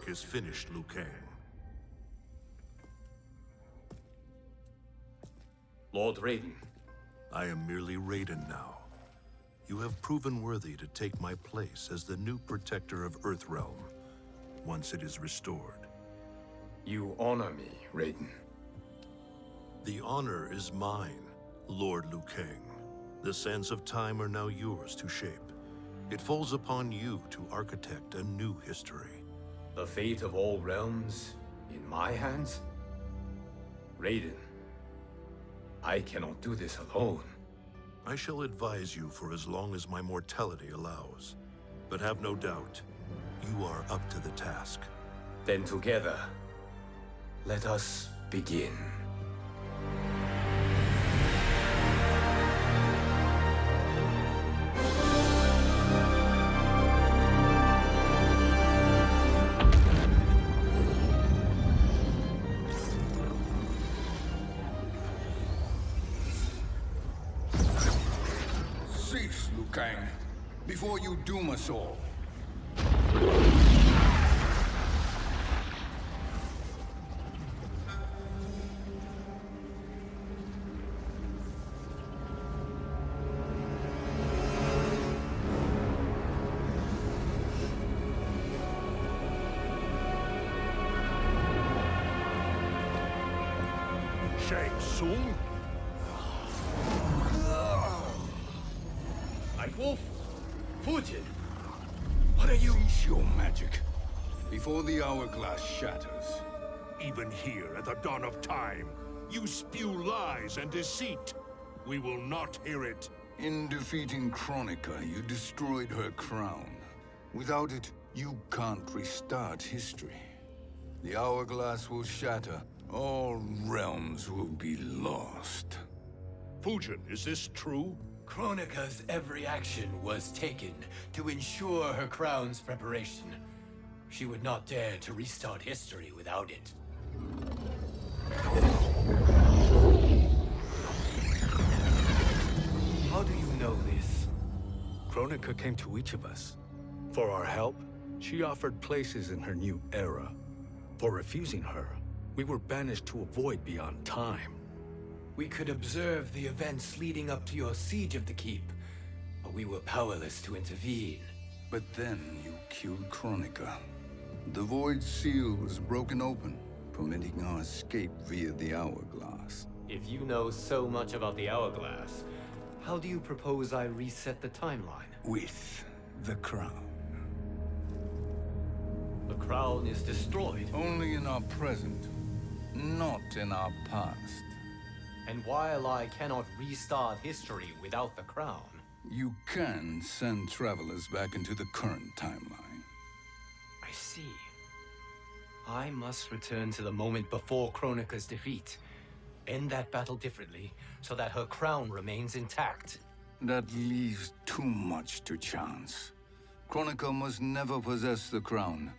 work is finished, Liu Kang. Lord Raiden. I am merely Raiden now. You have proven worthy to take my place as the new protector of Earthrealm, once it is restored. You honor me, Raiden. The honor is mine, Lord Liu Kang. The sands of time are now yours to shape. It falls upon you to architect a new history. The fate of all realms in my hands? Raiden, I cannot do this alone. I shall advise you for as long as my mortality allows. But have no doubt, you are up to the task. Then together, let us begin. Cease, Liu Kang, before you doom us all. Shang Tsung? Wolf? Fujin? What are you? Cease your magic, before the hourglass shatters. Even here at the dawn of time, you spew lies and deceit. We will not hear it. In defeating Kronika, you destroyed her crown. Without it, you can't restart history. The hourglass will shatter. All realms will be lost. Fujin, is this true? Kronika's every action was taken to ensure her crown's preparation. She would not dare to restart history without it. How do you know this? Kronika came to each of us. For our help, she offered places in her new era. For refusing her, we were banished to a void beyond time. We could observe the events leading up to your siege of the keep, but we were powerless to intervene. But then you killed Kronika. The void seal was broken open, permitting our escape via the hourglass. If you know so much about the hourglass, how do you propose I reset the timeline? With the crown. The crown is destroyed. Only in our present, not in our past. And while I cannot restart history without the crown... You can send travelers back into the current timeline. I see. I must return to the moment before Kronika's defeat. End that battle differently, so that her crown remains intact. That leaves too much to chance. Kronika must never possess the crown.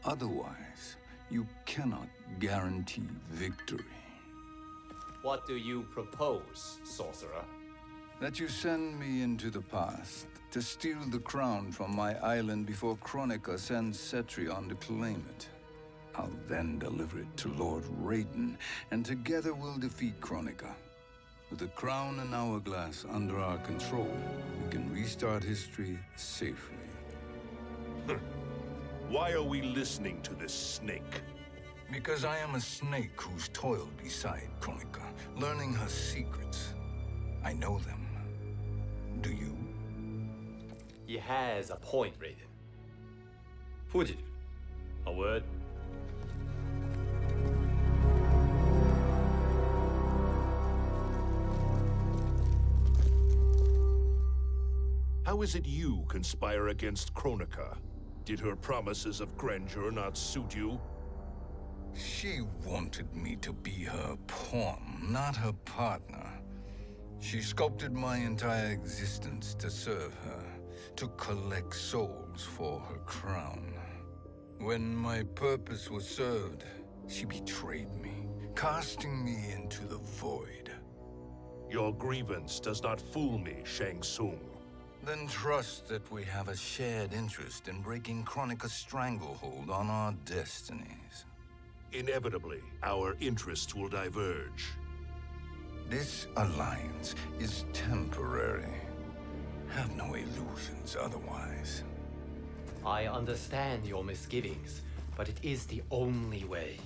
Otherwise, you cannot guarantee victory. What do you propose, sorcerer? That you send me into the past to steal the crown from my island before Kronika sends Cetrion to claim it. I'll then deliver it to Lord Raiden, and together we'll defeat Kronika. With the crown and hourglass under our control, we can restart history safely. Why are we listening to this snake? Because I am a snake who's toiled beside Kronika, learning her secrets. I know them. Do you? He has a point, Raiden. Fujin, a word? How is it you conspire against Kronika? Did her promises of grandeur not suit you? She wanted me to be her pawn, not her partner. She sculpted my entire existence to serve her, to collect souls for her crown. When my purpose was served, she betrayed me, casting me into the void. Your grievance does not fool me, Shang Tsung. Then trust that we have a shared interest in breaking Kronika's stranglehold on our destinies. Inevitably, our interests will diverge. This alliance is temporary. Have no illusions otherwise. I understand your misgivings, but it is the only way.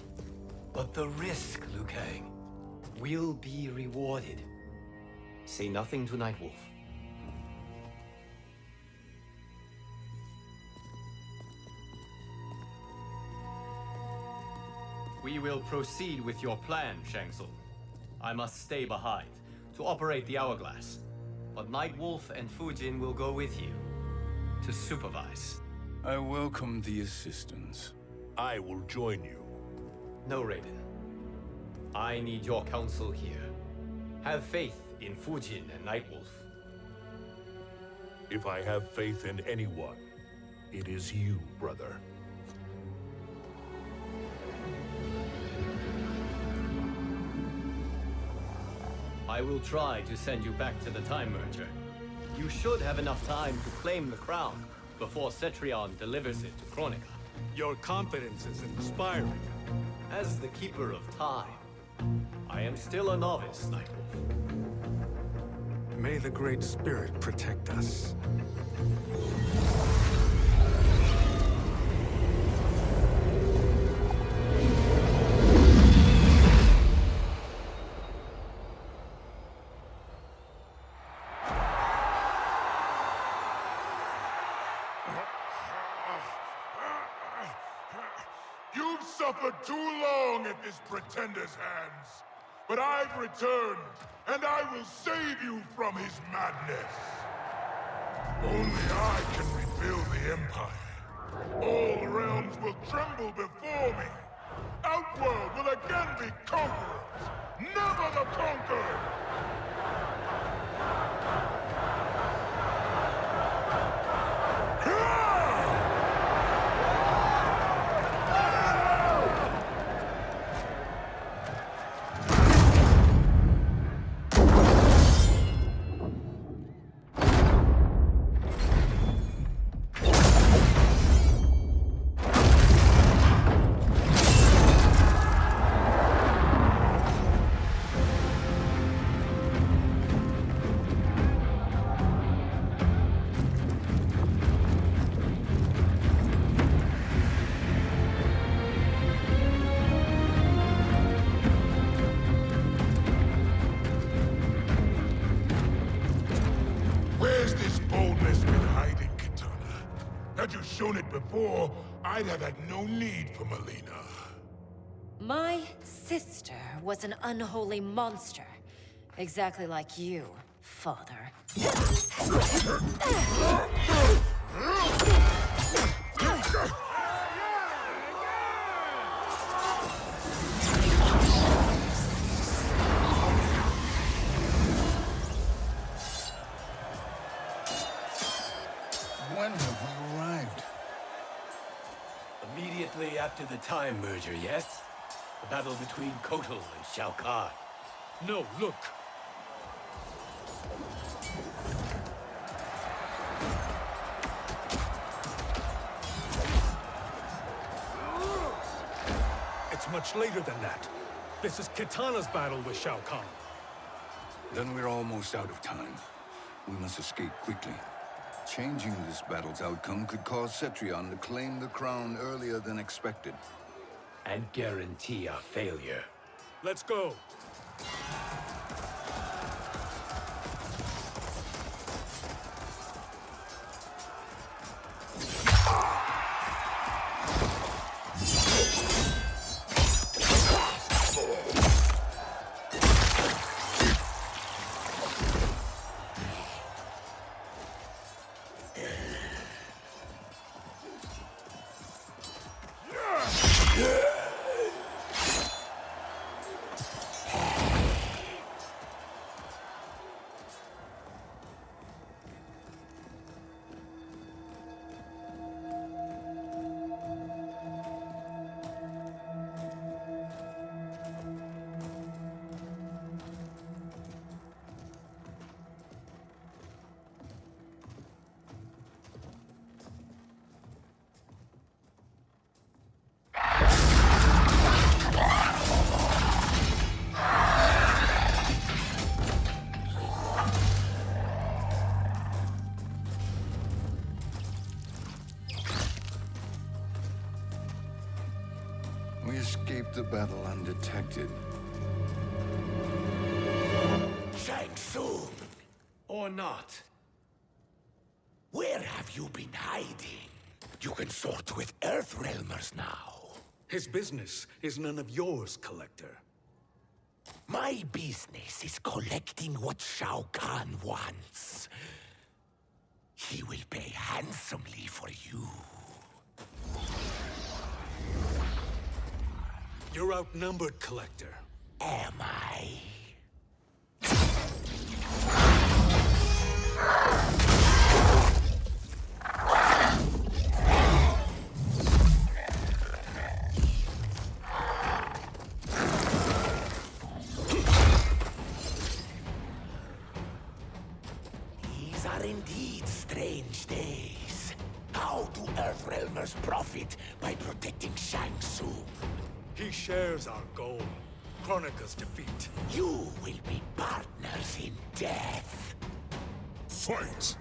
But the risk, Liu Kang, will be rewarded. Say nothing to Nightwolf. We will proceed with your plan, Shang Tsung. I must stay behind to operate the hourglass. But Nightwolf and Fujin will go with you to supervise. I welcome the assistance. I will join you. No, Raiden. I need your counsel here. Have faith in Fujin and Nightwolf. If I have faith in anyone, it is you, brother. I will try to send you back to the Time Merger. You should have enough time to claim the crown before Cetrion delivers it to Kronika. Your confidence is inspiring. As the Keeper of Time, I am still a novice, Nightwolf. May the Great Spirit protect us. You've suffered too long at this pretender's hands. But I've returned, and I will save you from his madness. Only I can rebuild the Empire. All realms will tremble before me. Outworld will again be conquerors, never the conquered! Had you shown it before, I'd have had no need for Melina. My sister was an unholy monster. Exactly like you, father. When have we arrived? Immediately after the Time Merger, yes? The battle between Kotal and Shao Kahn. No, look. It's much later than that. This is Kitana's battle with Shao Kahn. Then we're almost out of time. We must escape quickly. Changing this battle's outcome could cause Cetrion to claim the crown earlier than expected. And guarantee our failure. Let's go. the battle undetected. Shang Tsung, Or not. where have you been hiding? You consort with Earthrealmers now. His business is none of yours, Collector. My business is collecting what Shao Kahn wants. He will pay handsomely for you. You're outnumbered, Collector. Am I? These are indeed strange days. How do Earthrealmers profit by protecting Shang Tsung? He shares our goal. Kronika's defeat. You will be partners in death. Fight!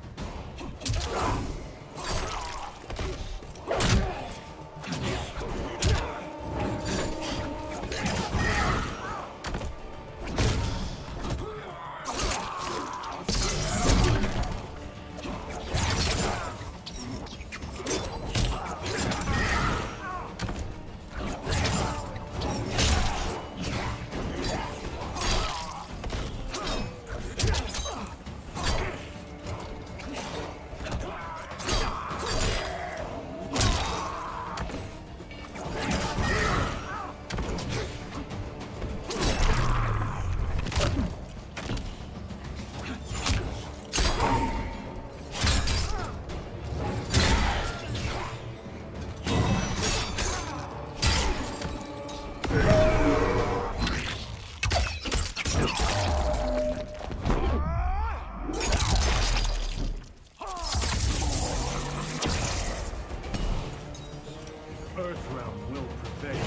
Earthrealm will prevail.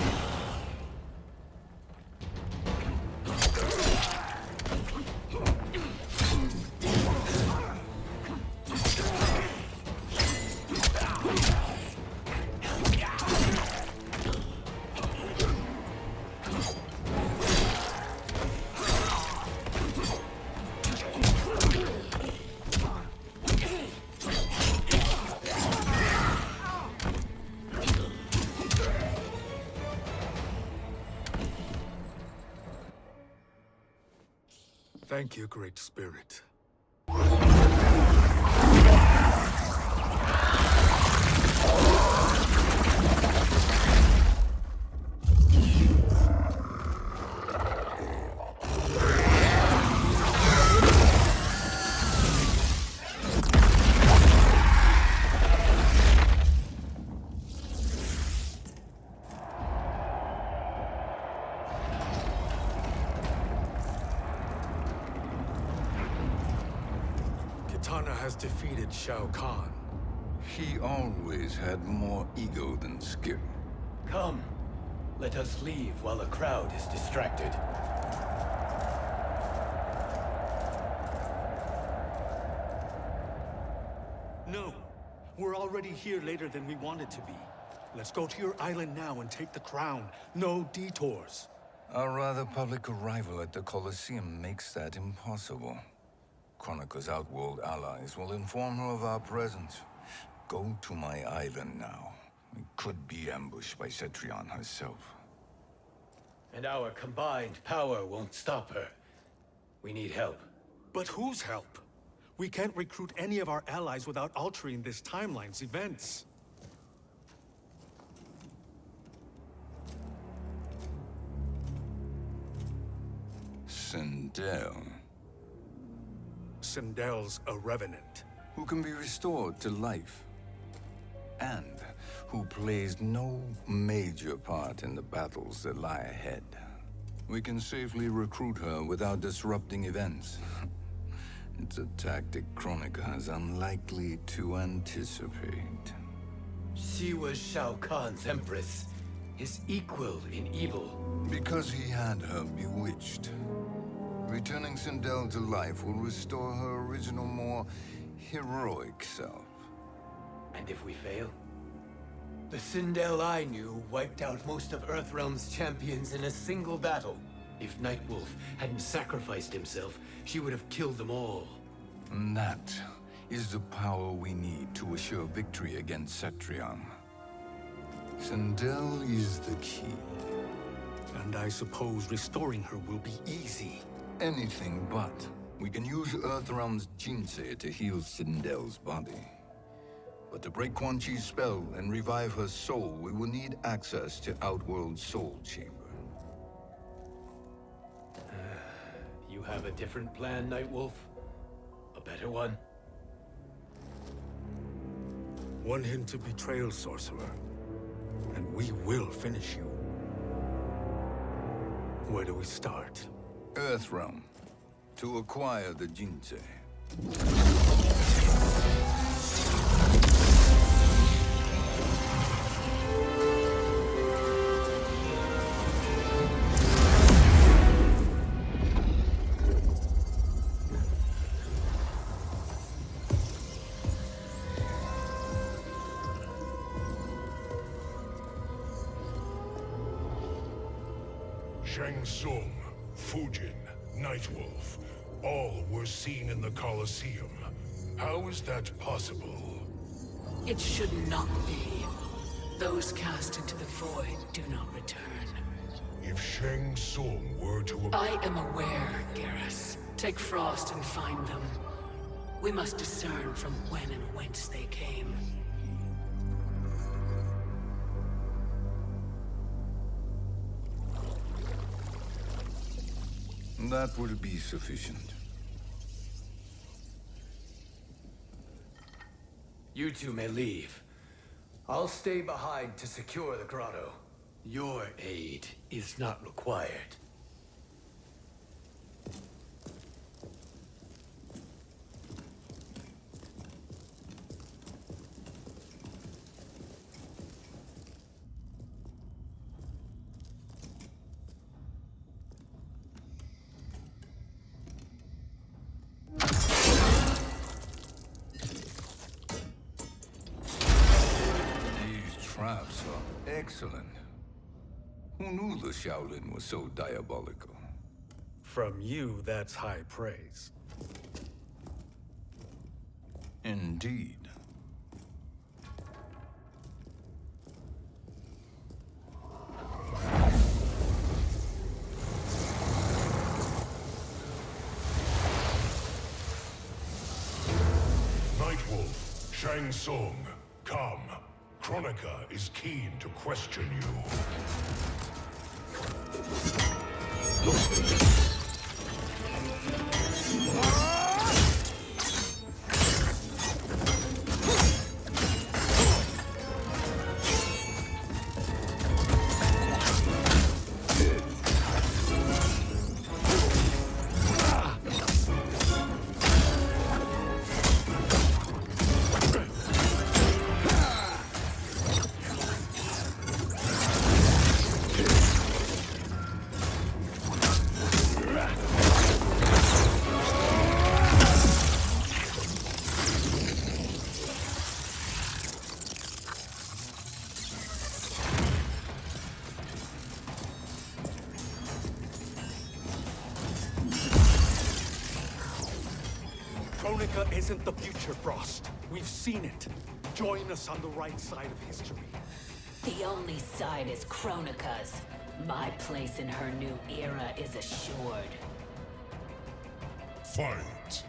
Thank you, Great Spirit. Kitana has defeated Shao Kahn. He always had more ego than skill. Come, let us leave while the crowd is distracted. No, we're already here later than we wanted to be. Let's go to your island now and take the crown. No detours. Our rather public arrival at the Colosseum makes that impossible. Kronika's outworld allies will inform her of our presence. Go to my island now. We could be ambushed by Cetrion herself. And our combined power won't stop her. We need help. But whose help? We can't recruit any of our allies without altering this timeline's events. Sindel, Sindel's a revenant. who can be restored to life, and who plays no major part in the battles that lie ahead. We can safely recruit her without disrupting events. It's a tactic Kronika is unlikely to anticipate. She was Shao Kahn's empress, his equal in evil. Because he had her bewitched. Returning Sindel to life will restore her original, more heroic self. And if we fail? The Sindel I knew wiped out most of Earthrealm's champions in a single battle. If Nightwolf hadn't sacrificed himself, she would have killed them all. And that is the power we need to assure victory against Cetrion. Sindel is the key. And I suppose restoring her will be easy. Anything but. We can use Earthrealm's Jinsei to heal Sindel's body. But to break Quan Chi's spell and revive her soul, we will need access to Outworld's Soul Chamber. You have a different plan, Nightwolf? A better one? One hint of betrayal, sorcerer, and we will finish you. Where do we start? Earthrealm. To acquire the Jinsei. Shang Tsung, Fujin, Nightwolf, all were seen in the Colosseum. How is that possible? It should not be. Those cast into the void do not return. If Shang Tsung were to... I am aware, Garrus. Take Frost and find them. We must discern from when and whence they came. That will be sufficient. You two may leave. I'll stay behind to secure the grotto. Your aid is not required. Traps are excellent. Who knew the Shaolin was so diabolical? From you, that's high praise. Indeed. Nightwolf, Shang Tsung, come. Kronika is keen to question you. Kronika isn't the future, Frost. We've seen it. Join us on the right side of history. The only side is Kronika's. My place in her new era is assured. Fight!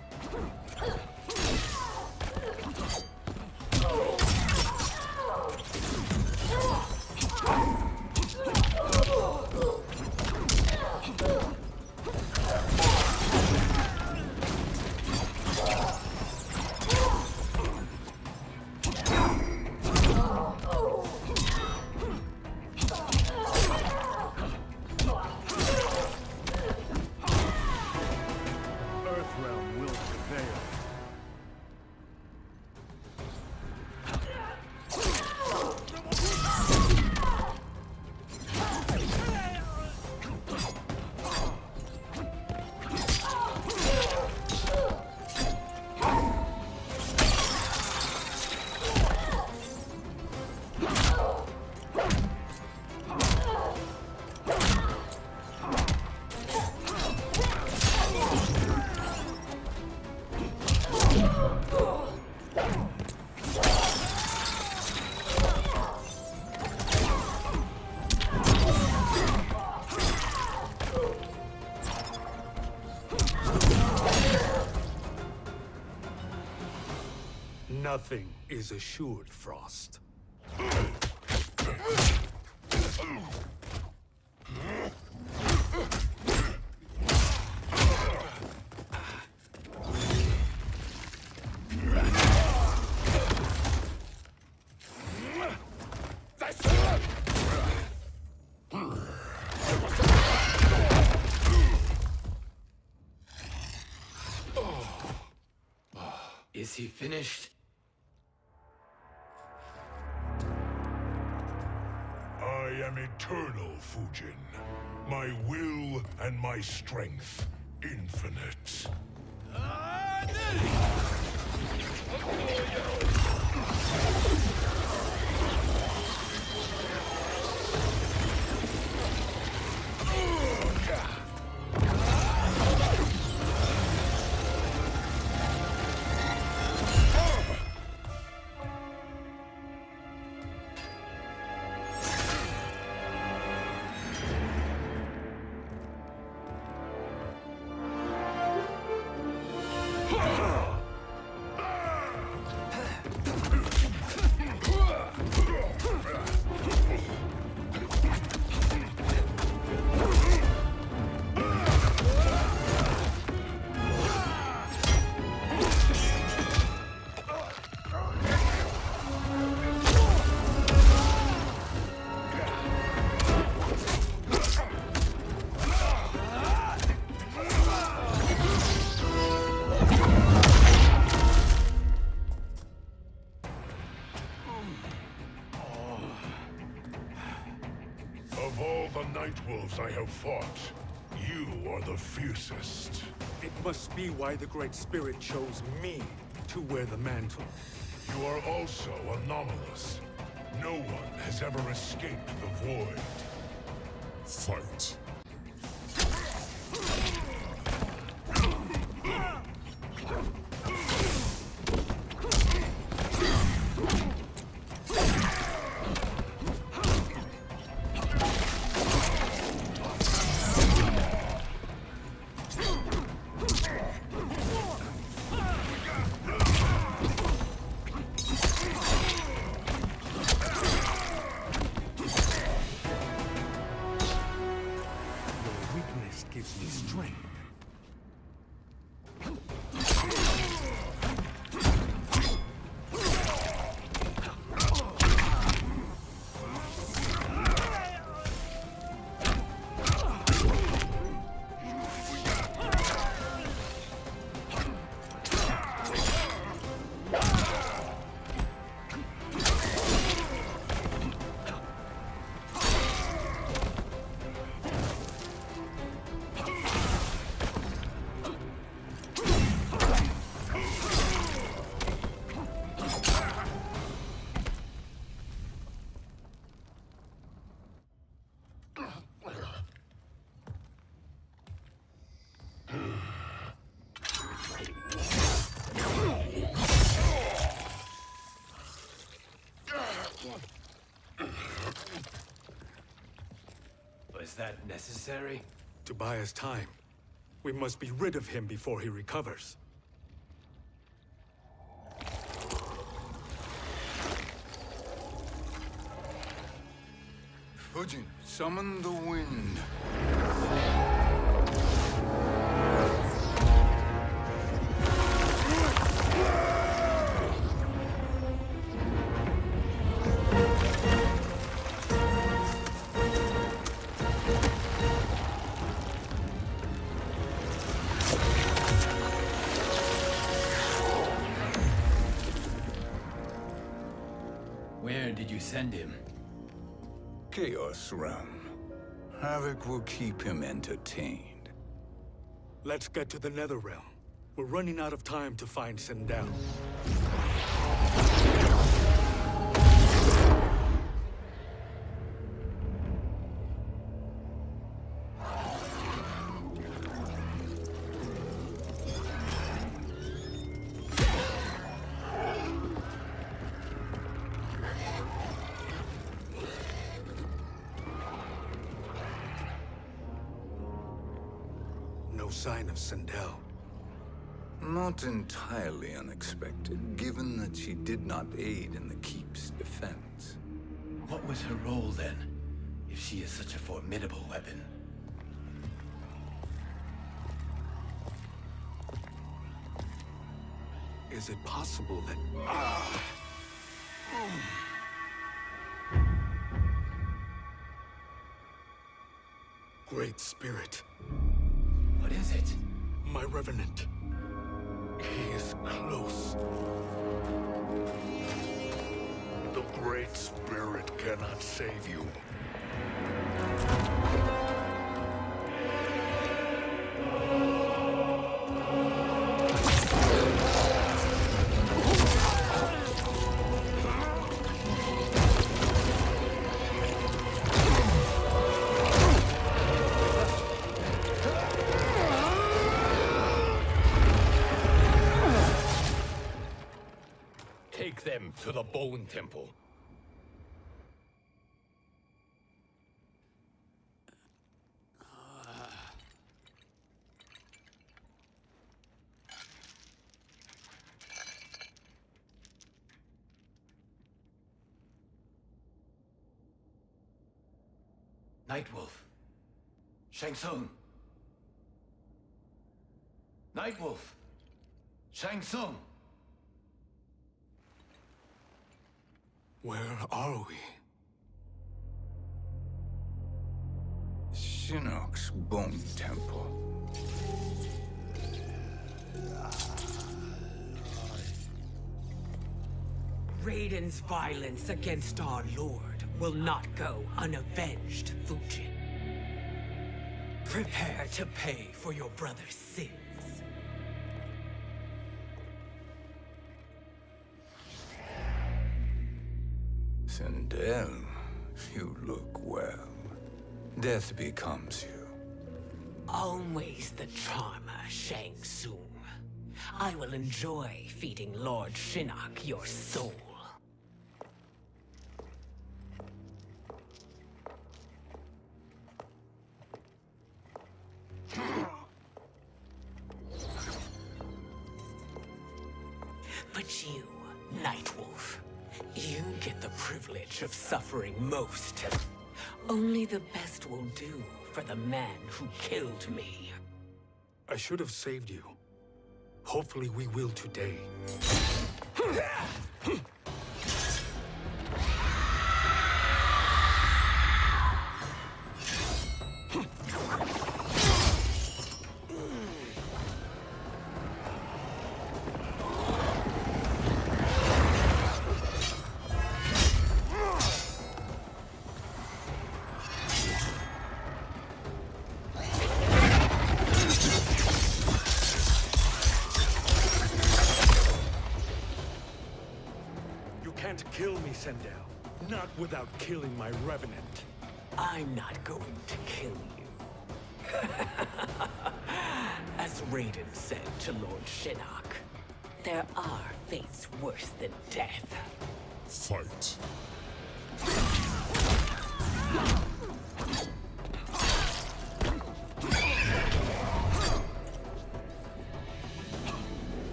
Earthrealm will prevail. Nothing is assured, Frost. Is he finished? I am eternal, Fujin. My will and my strength infinite. Of all the Nightwolves I have fought, you are the fiercest. It must be why the Great Spirit chose me to wear the mantle. You are also anomalous. No one has ever escaped the void. Fight. Gives me strength. Was that necessary? To buy us time. We must be rid of him before he recovers. Fujin, summon the wind. Where did you send him? Chaos Realm. Havoc will keep him entertained. Let's get to the Netherrealm. We're running out of time to find Sindel. No sign of Sindel. Not entirely unexpected, given that she did not aid in the keep's defense. What was her role then, if she is such a formidable weapon? Is it possible that... Great Spirit. What is it? My Revenant. He is close. The Great Spirit cannot save you. Take them to the Bone Temple. Nightwolf. Shang Tsung. Nightwolf. Shang Tsung. Where are we? Shinnok's Bone Temple. Raiden's violence against our lord will not go unavenged, Fujin. Prepare to pay for your brother's sins. Sindel, you look well. Death becomes you. Always the charmer, Shang Tsung. I will enjoy feeding Lord Shinnok your soul. But you, Nightwolf, you get the privilege of suffering most. Only the best will do for the man who killed me. I should have saved you. Hopefully we will today. Kill me, Sindel. Not without killing my Revenant. I'm not going to kill you. As Raiden said to Lord Shinnok, there are fates worse than death. Fight.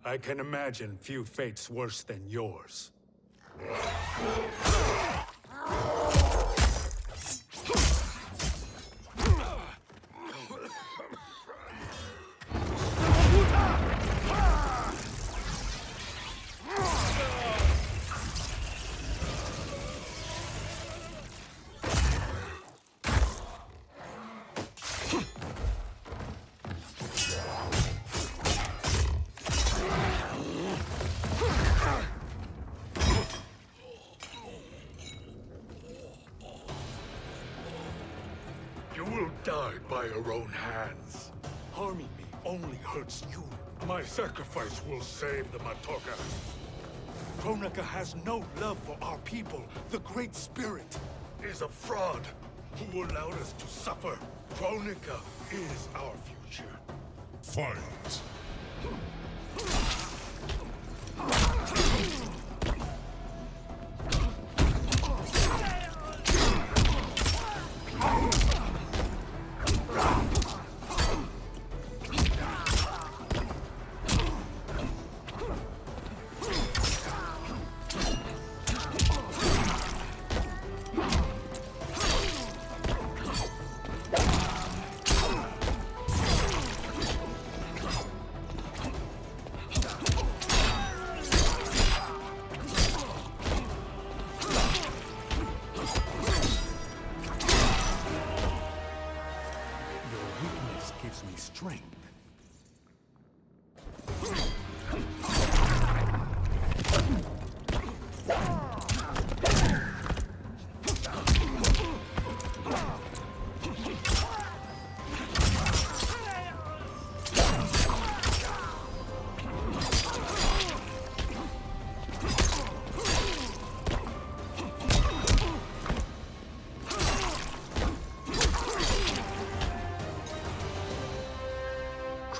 I can imagine few fates worse than yours. die by your own hands. Harming me only hurts you. My sacrifice will save the Matoka. Kronika has no love for our people. The Great Spirit is a fraud who allowed us to suffer. Kronika is our future. Fight!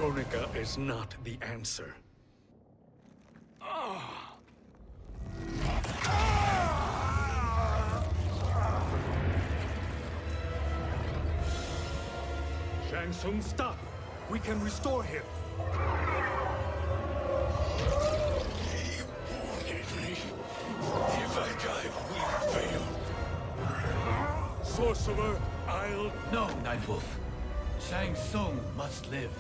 Kronika is not the answer. Shang Tsung, stop! We can restore him. He wanted me. If I die, we fail. Sorcerer, I'll... No, Nightwolf. Shang Tsung must live.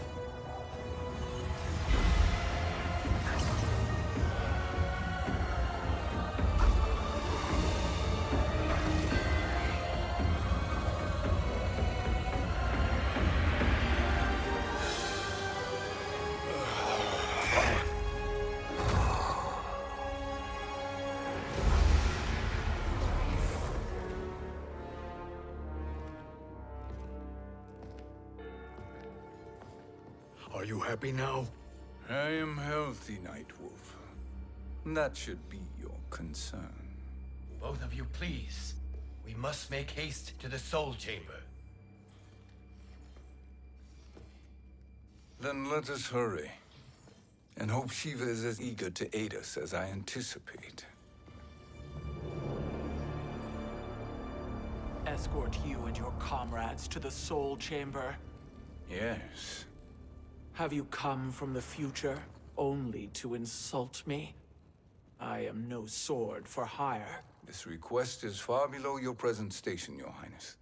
Are you happy now? I am healthy, Nightwolf. That should be your concern. Both of you, please. We must make haste to the Soul Chamber. Then let us hurry. And hope Shiva is as eager to aid us as I anticipate. Escort you and your comrades to the Soul Chamber. Yes. Have you come from the future only to insult me? I am no sword for hire. This request is far below your present station, Your Highness.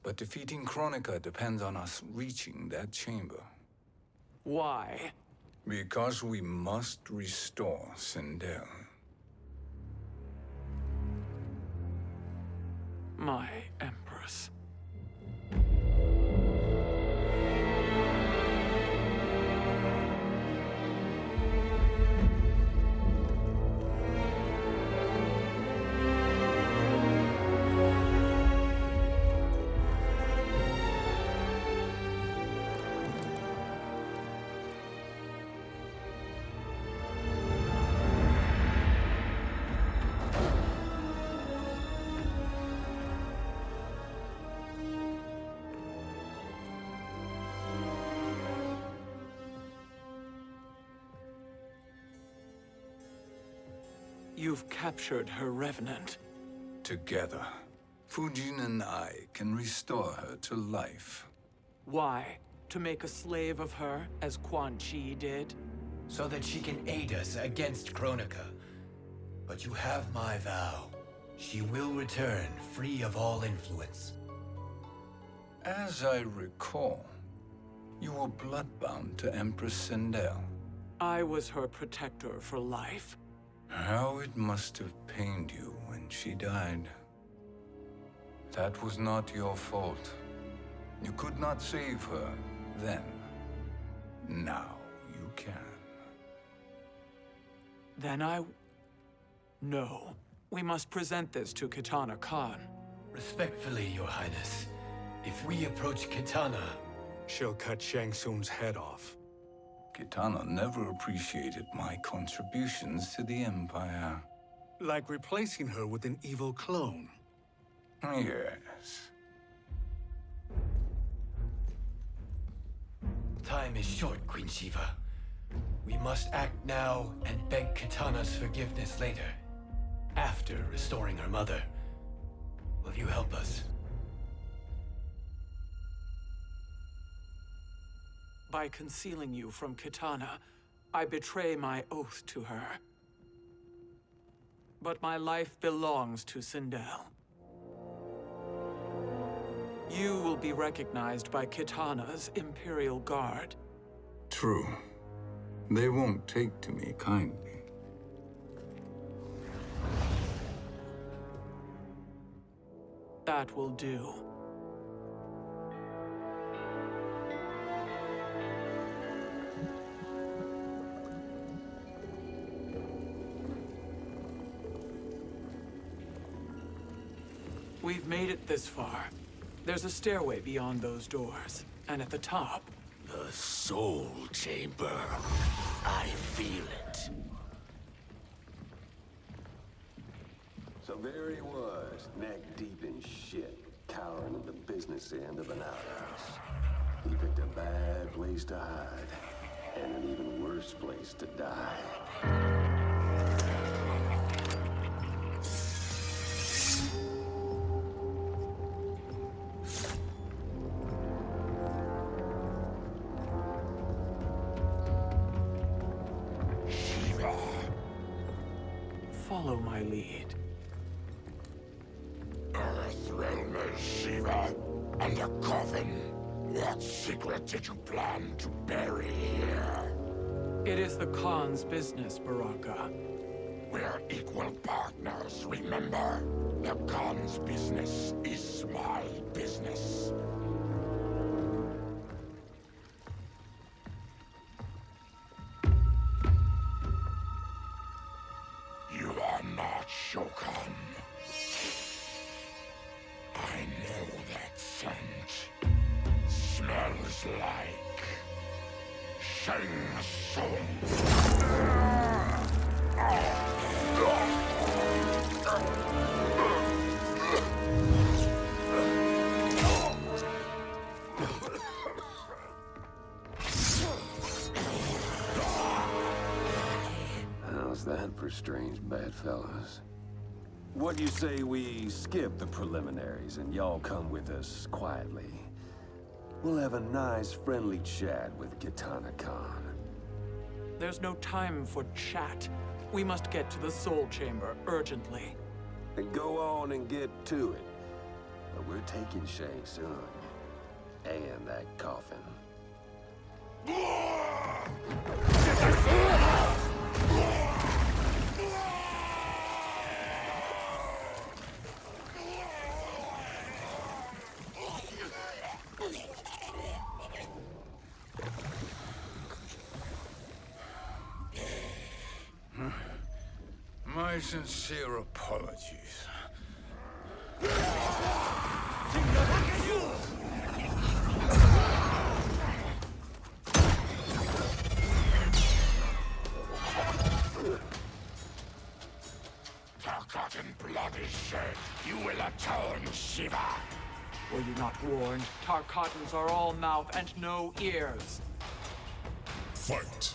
But defeating Kronika depends on us reaching that chamber. Why? Because we must restore Sindel. My Empress. You've captured her revenant. Together, Fujin and I can restore her to life. Why? To make a slave of her, as Quan Chi did? So that she can aid us against Kronika. But you have my vow. She will return free of all influence. As I recall, you were bloodbound to Empress Sindel. I was her protector for life. How it must have pained you when she died. That was not your fault. You could not save her then. Now you can. Then No. We must present this to Kitana Khan. Respectfully, Your Highness, If we approach Kitana, She'll cut Shang Tsung's head off. Kitana never appreciated my contributions to the Empire. Like replacing her with an evil clone. Yes. time is short, Queen Shiva. We must act now and beg Kitana's forgiveness later. After restoring her mother. Will you help us? By concealing you from Kitana, I betray my oath to her. But my life belongs to Sindel. You will be recognized by Kitana's Imperial Guard. True. They won't take to me kindly. That will do. We've made it this far. There's a stairway beyond those doors, and at the top... The Soul Chamber. I feel it. So there he was, neck deep in shit, cowering at the business end of an outhouse. He picked a bad place to hide, and an even worse place to die. Follow my lead. Earthrealmer Shiva, and a coffin. What secret did you plan to bury here? It is the Khan's business, Baraka. We're equal partners, remember? The Khan's business is my business. You are not Shokan. I know that scent. Smells like Shang Tsung. How's that for strange bedfellows? What do you say we skip the preliminaries and y'all come with us quietly? We'll have a nice, friendly chat with Kitana Khan. There's no time for chat. We must get to the Soul Chamber urgently. Then go on and get to it. But we're taking Shang Tsung. And that coffin. My sincere apologies. Tarkatan blood is shed. You will atone, Shiva. Were you not warned? Tarkatans are all mouth and no ears. Fight.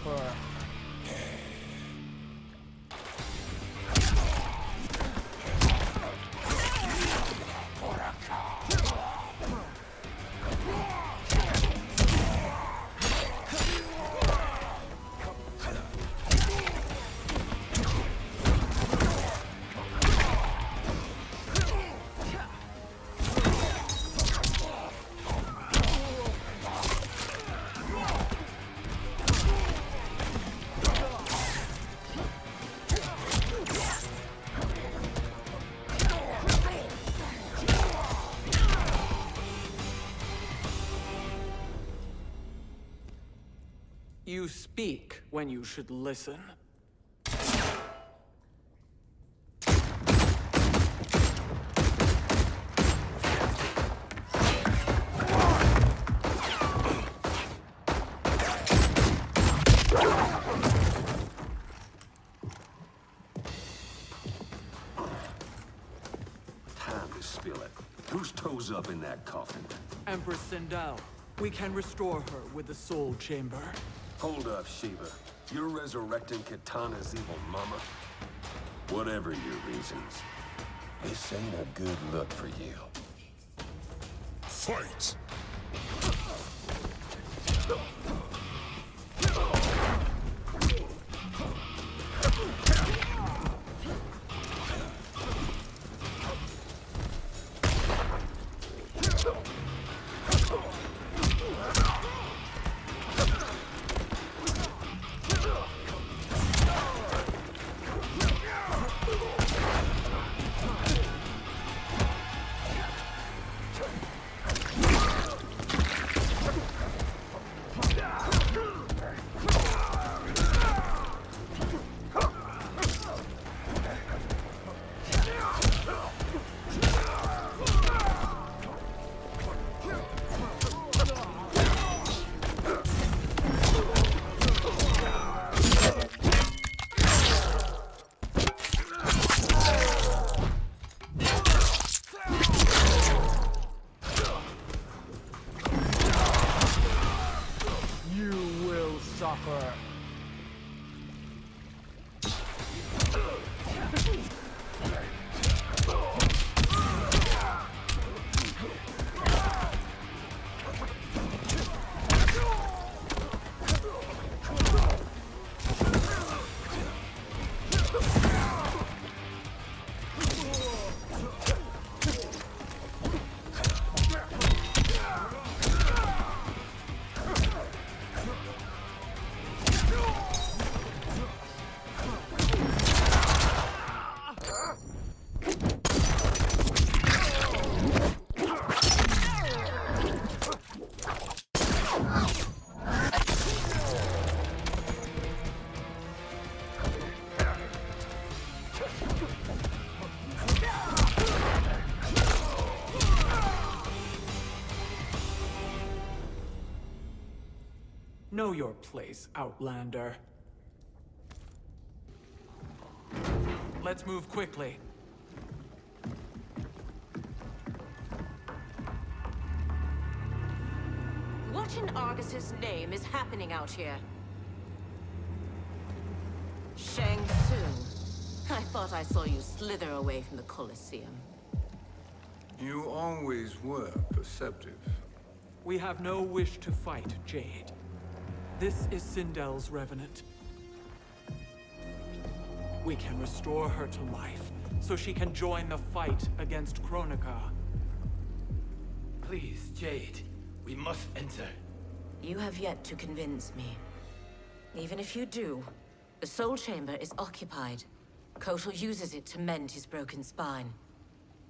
suffer. You speak when you should listen. Time to spill it. Whose toes up in that coffin? Empress Sindel. We can restore her with the soul chamber. Hold up, Shiva. You're resurrecting Kitana's evil mama? Whatever your reasons, this ain't a good look for you. Fight! Suffer. Know your place, Outlander. Let's move quickly. What in Argus's name is happening out here? Shang Tsung. I thought I saw you slither away from the Colosseum. You always were perceptive. We have no wish to fight, Jade. This is Sindel's revenant. We can restore her to life, so she can join the fight against Kronika. Please, Jade, we must enter. You have yet to convince me. Even if you do, the soul chamber is occupied. Kotal uses it to mend his broken spine.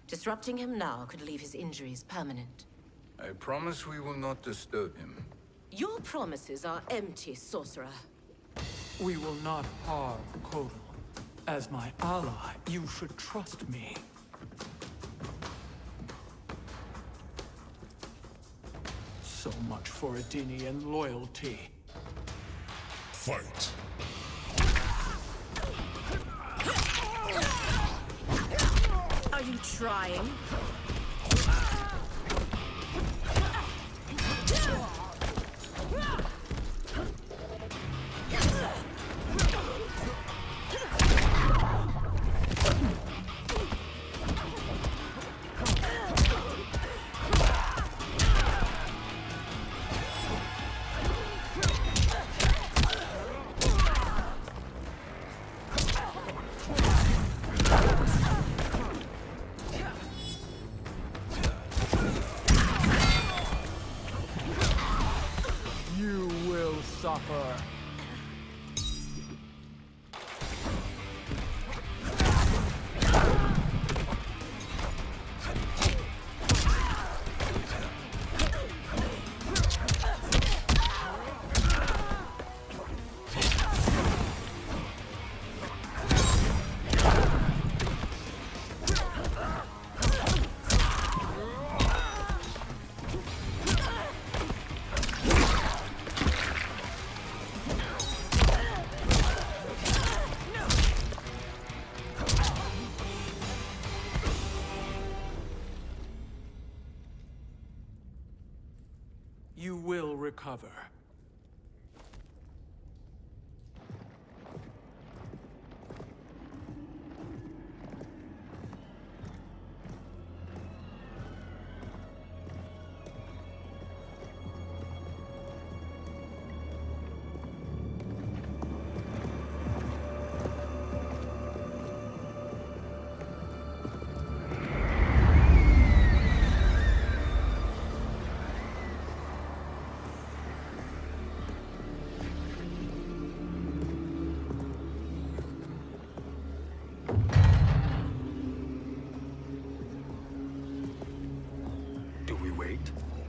Disrupting him now could leave his injuries permanent. I promise we will not disturb him. Your promises are empty, sorcerer. We will not harm Kotal. As my ally, you should trust me. So much for Adenian loyalty. Fight! Are you trying? suffer. You will recover.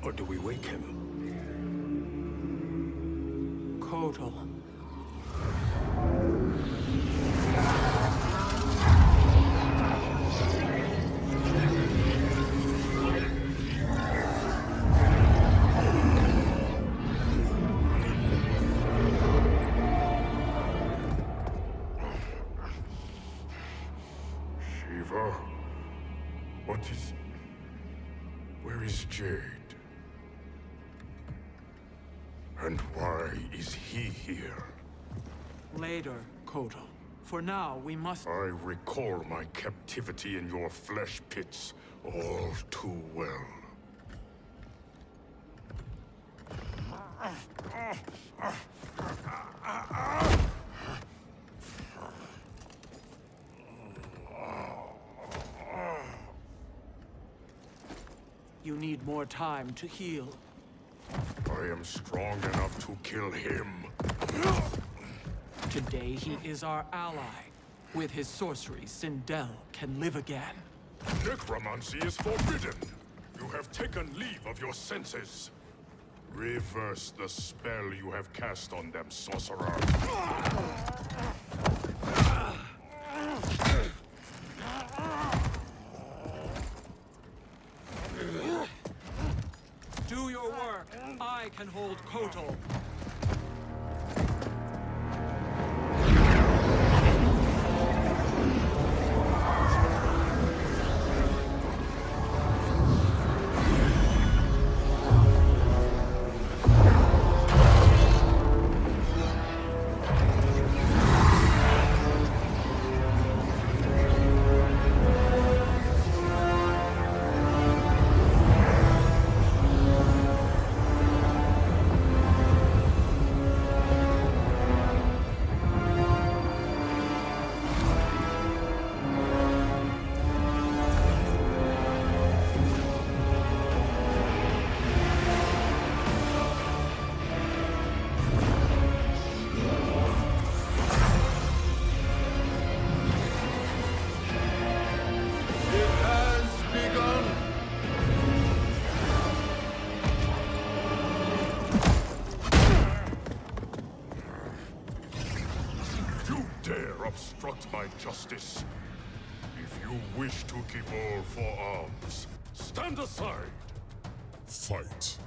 Or do we wake him? Kotal. Shiva? What is... Where is Jade? And why is he here? Later, Kotal. For now, we must... I recall my captivity in your flesh pits all too well. You need more time to heal. I am strong enough to kill him. Today, he is our ally. With his sorcery, Sindel can live again. Necromancy is forbidden. You have taken leave of your senses. Reverse the spell you have cast on them, sorcerer. Do your work. I can hold Kotal. Obstruct my justice. If you wish to keep all four arms, stand aside. Fight.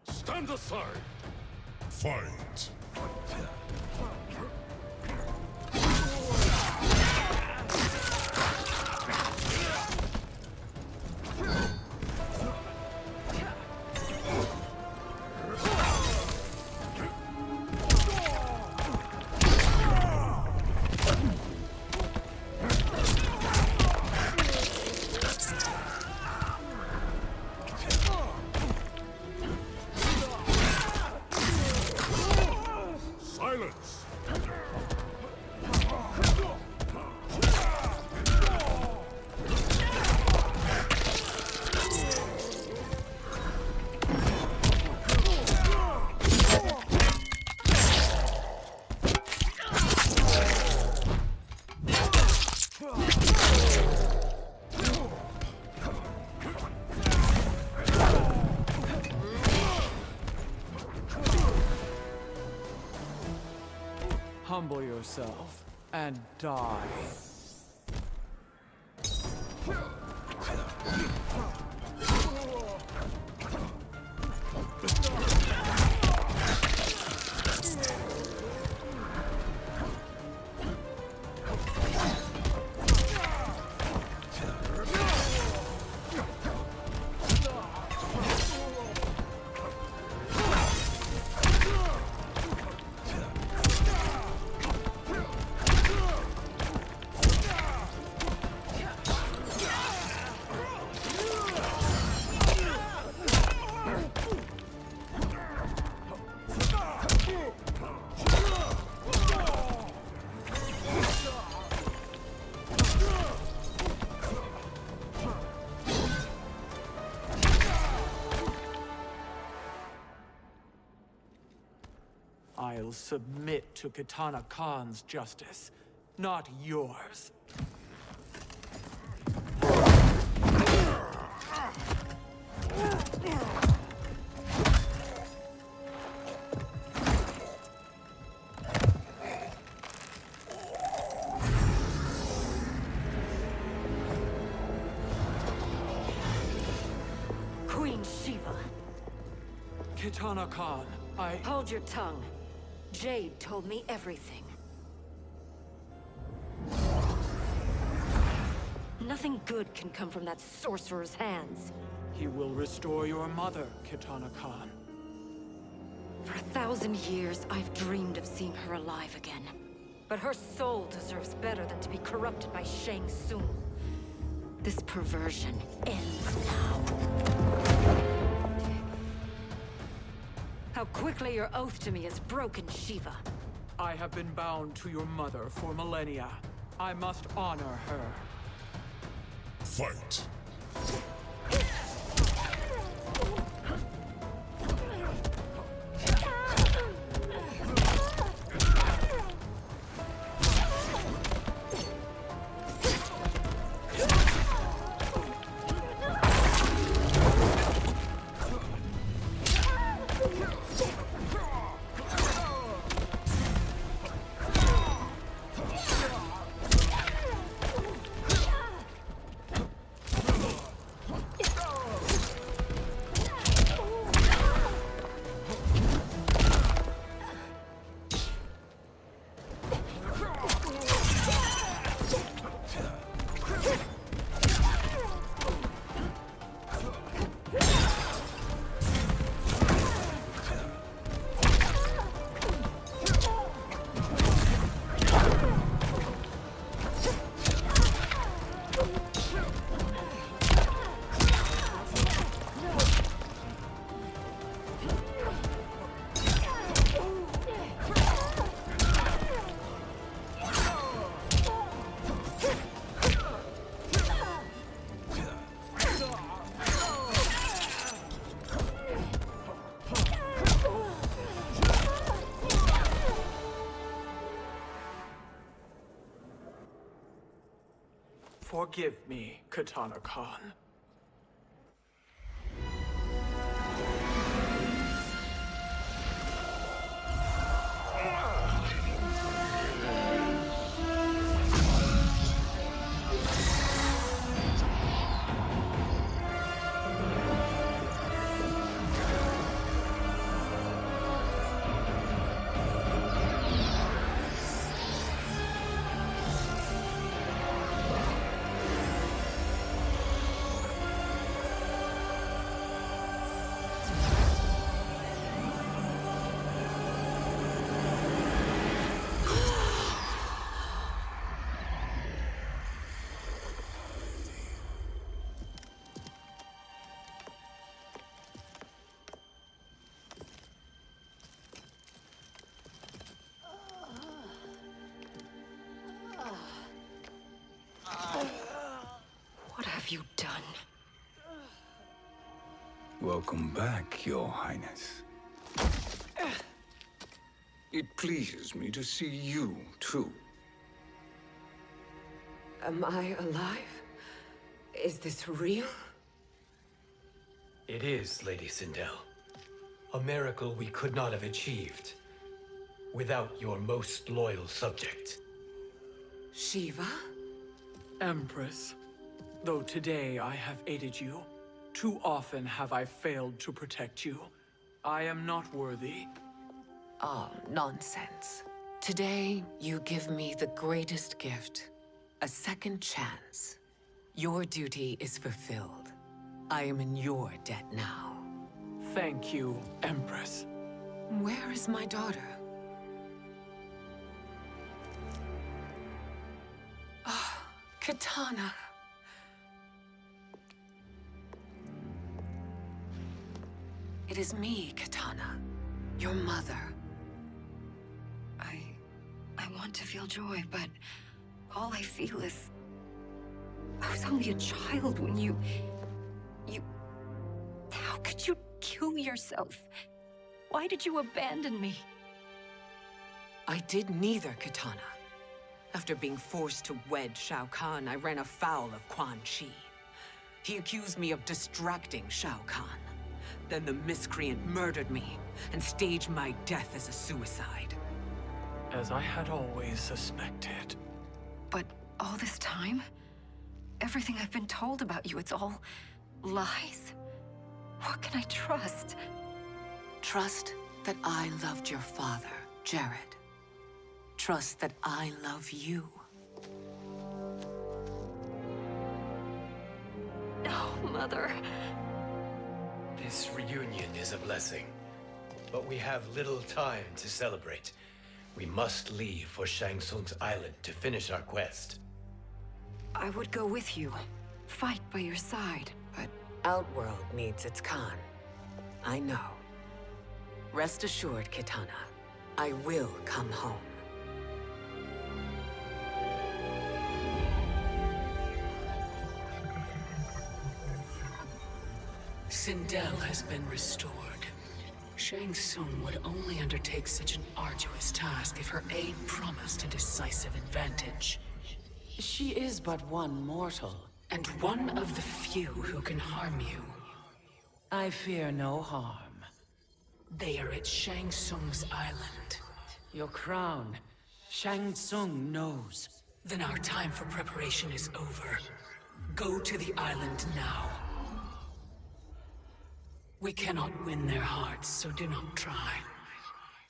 Stand aside! Fight! Silence! Humble yourself and die. I'll submit to Kitana Khan's justice, not yours. Queen Shiva. Kitana Khan, Hold your tongue. Jade told me everything. Nothing good can come from that sorcerer's hands. He will restore your mother, Kitana Khan. For 1,000 years, I've dreamed of seeing her alive again. But her soul deserves better than to be corrupted by Shang Tsung. This perversion ends now. How quickly your oath to me has broken, Shiva. I have been bound to your mother for millennia. I must honor her. Fight! Forgive me, Kitana Khan. Welcome back, Your Highness. It pleases me to see you, too. Am I alive? Is this real? It is, Lady Sindel. A miracle we could not have achieved without your most loyal subject. Shiva? Empress, though today I have aided you, too often have I failed to protect you. I am not worthy. Oh, nonsense. Today, you give me the greatest gift. A second chance. Your duty is fulfilled. I am in your debt now. Thank you, Empress. Where is my daughter? Ah, Katana. It is me, Katana. Your mother. I want to feel joy, but all I feel is... I was only a child when you... How could you kill yourself? Why did you abandon me? I did neither, Katana. After being forced to wed Shao Kahn, I ran afoul of Quan Chi. He accused me of distracting Shao Kahn. Then the miscreant murdered me and staged my death as a suicide. As I had always suspected. But all this time? Everything I've been told about you, it's all lies? What can I trust? Trust that I loved your father, Jared. Trust that I love you. No, Mother. This reunion is a blessing, but we have little time to celebrate. We must leave for Shang Tsung's island to finish our quest. I would go with you, fight by your side, but... Outworld needs its Khan. I know. Rest assured, Kitana. I will come home. Sindel has been restored. Shang Tsung would only undertake such an arduous task if her aid promised a decisive advantage. She is but one mortal, and one of the few who can harm you. I fear no harm. They are at Shang Tsung's island. Your crown, Shang Tsung knows. Then our time for preparation is over. Go to the island now. We cannot win their hearts, so do not try.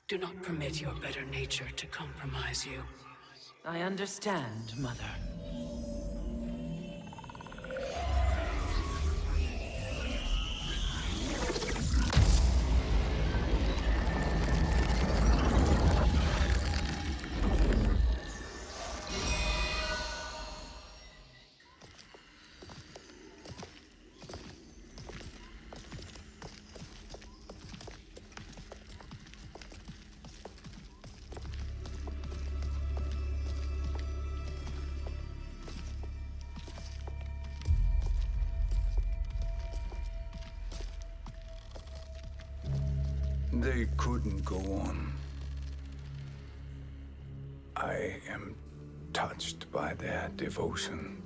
Do not permit your better nature to compromise you. I understand, Mother. They couldn't go on. I am touched by their devotion.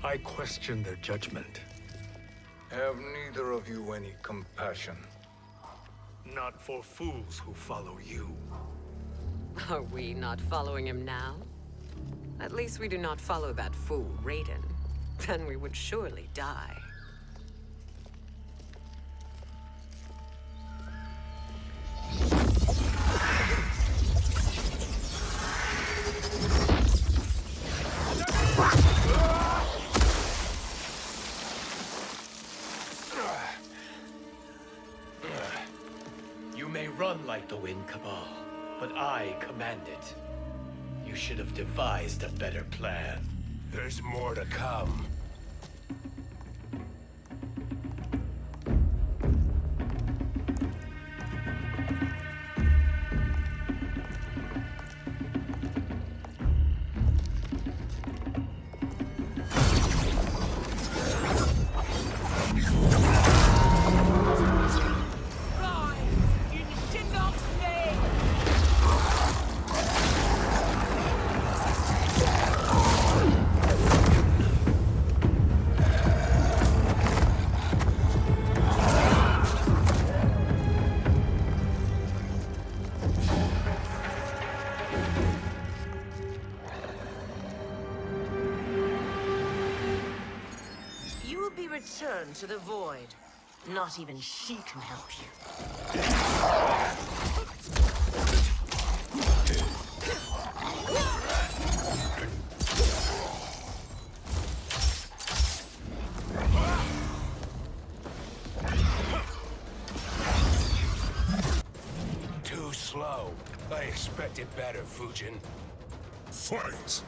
I question their judgment. Have neither of you any compassion? Not for fools who follow you. Are we not following him now? At least we do not follow that fool, Raiden. Then we would surely die. You may run like the wind, Cabal, but I command it. You should have devised a better plan. There's more to come. return to the void. Not even she can help you. Too slow. I expected better, Fujin. Fight!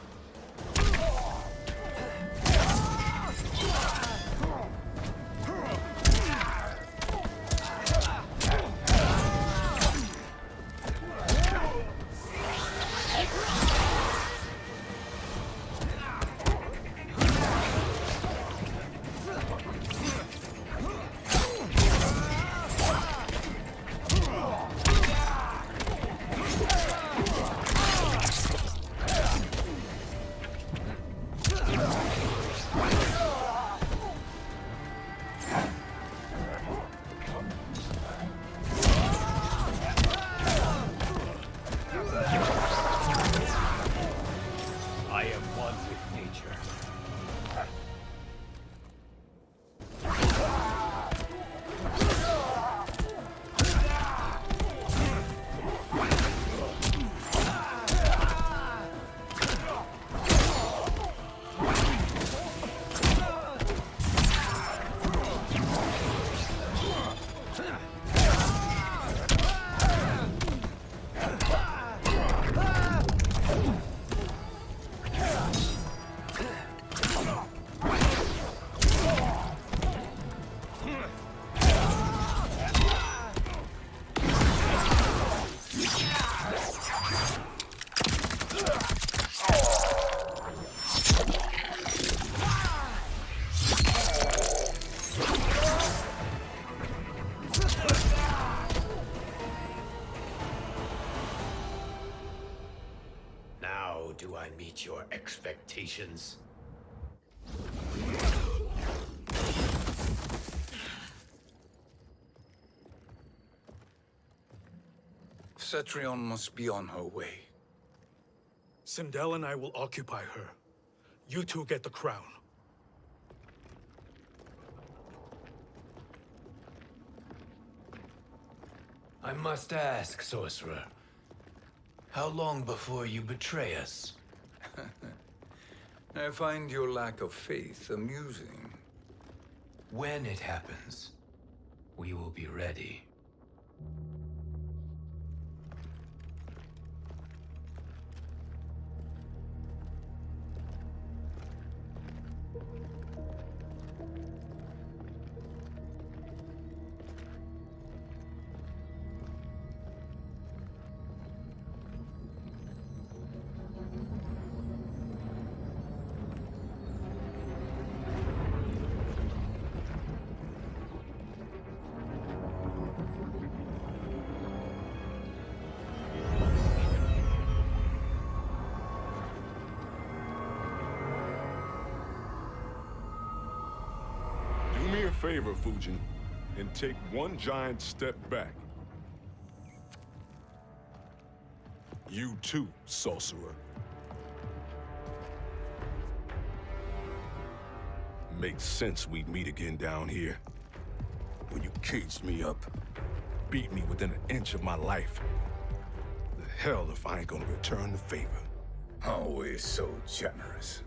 I am one with nature. Now do I meet your expectations? Cetrion must be on her way. Sindel and I will occupy her. You two get the crown. I must ask, sorcerer. How long before you betray us? I find your lack of faith amusing. When it happens, we will be ready. Do me a favor, Fujin, and take one giant step back. You too, sorcerer. Makes sense we'd meet again down here. When you caged me up, beat me within an inch of my life. The hell if I ain't gonna return the favor. Always so generous.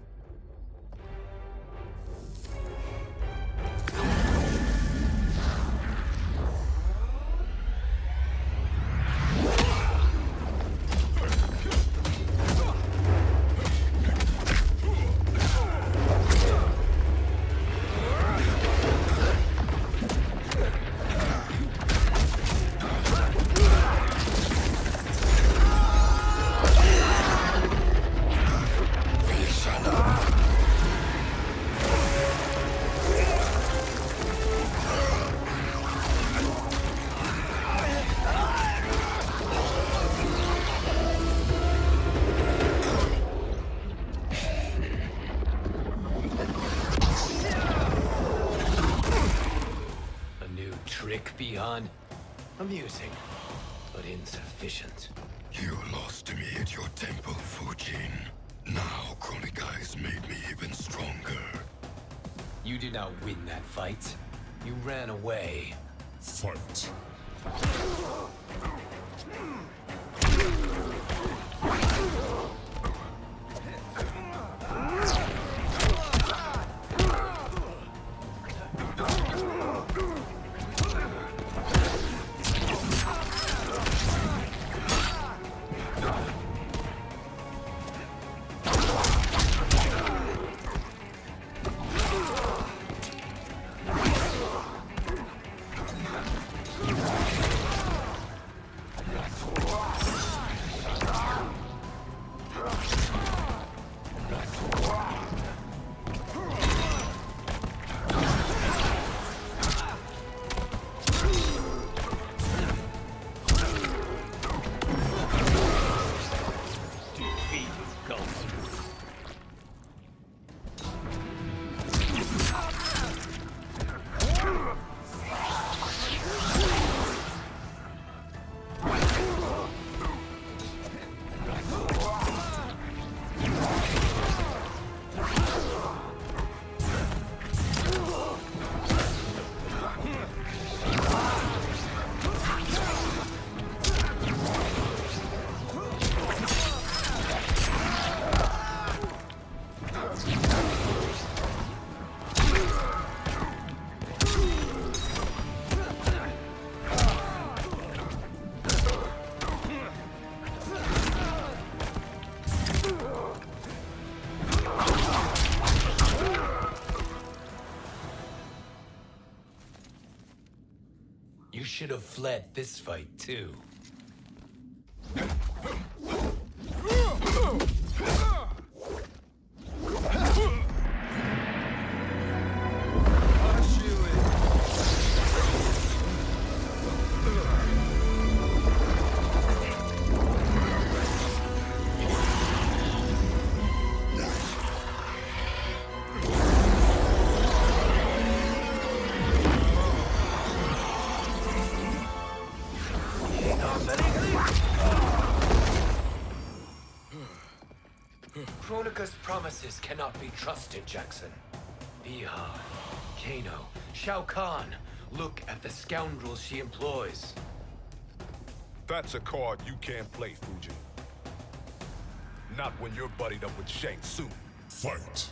Beyond amusing, but insufficient. You lost to me at your temple, Fujin. Now Kronika has made me even stronger. You did not win that fight. You ran away. Fight. You should have fled this fight, too. Kronika's promises cannot be trusted, Jackson. Biha, Kano, Shao Kahn. Look at the scoundrels she employs. That's a card you can't play, Fujin. Not when you're buddied up with Shang Tsung. Fight.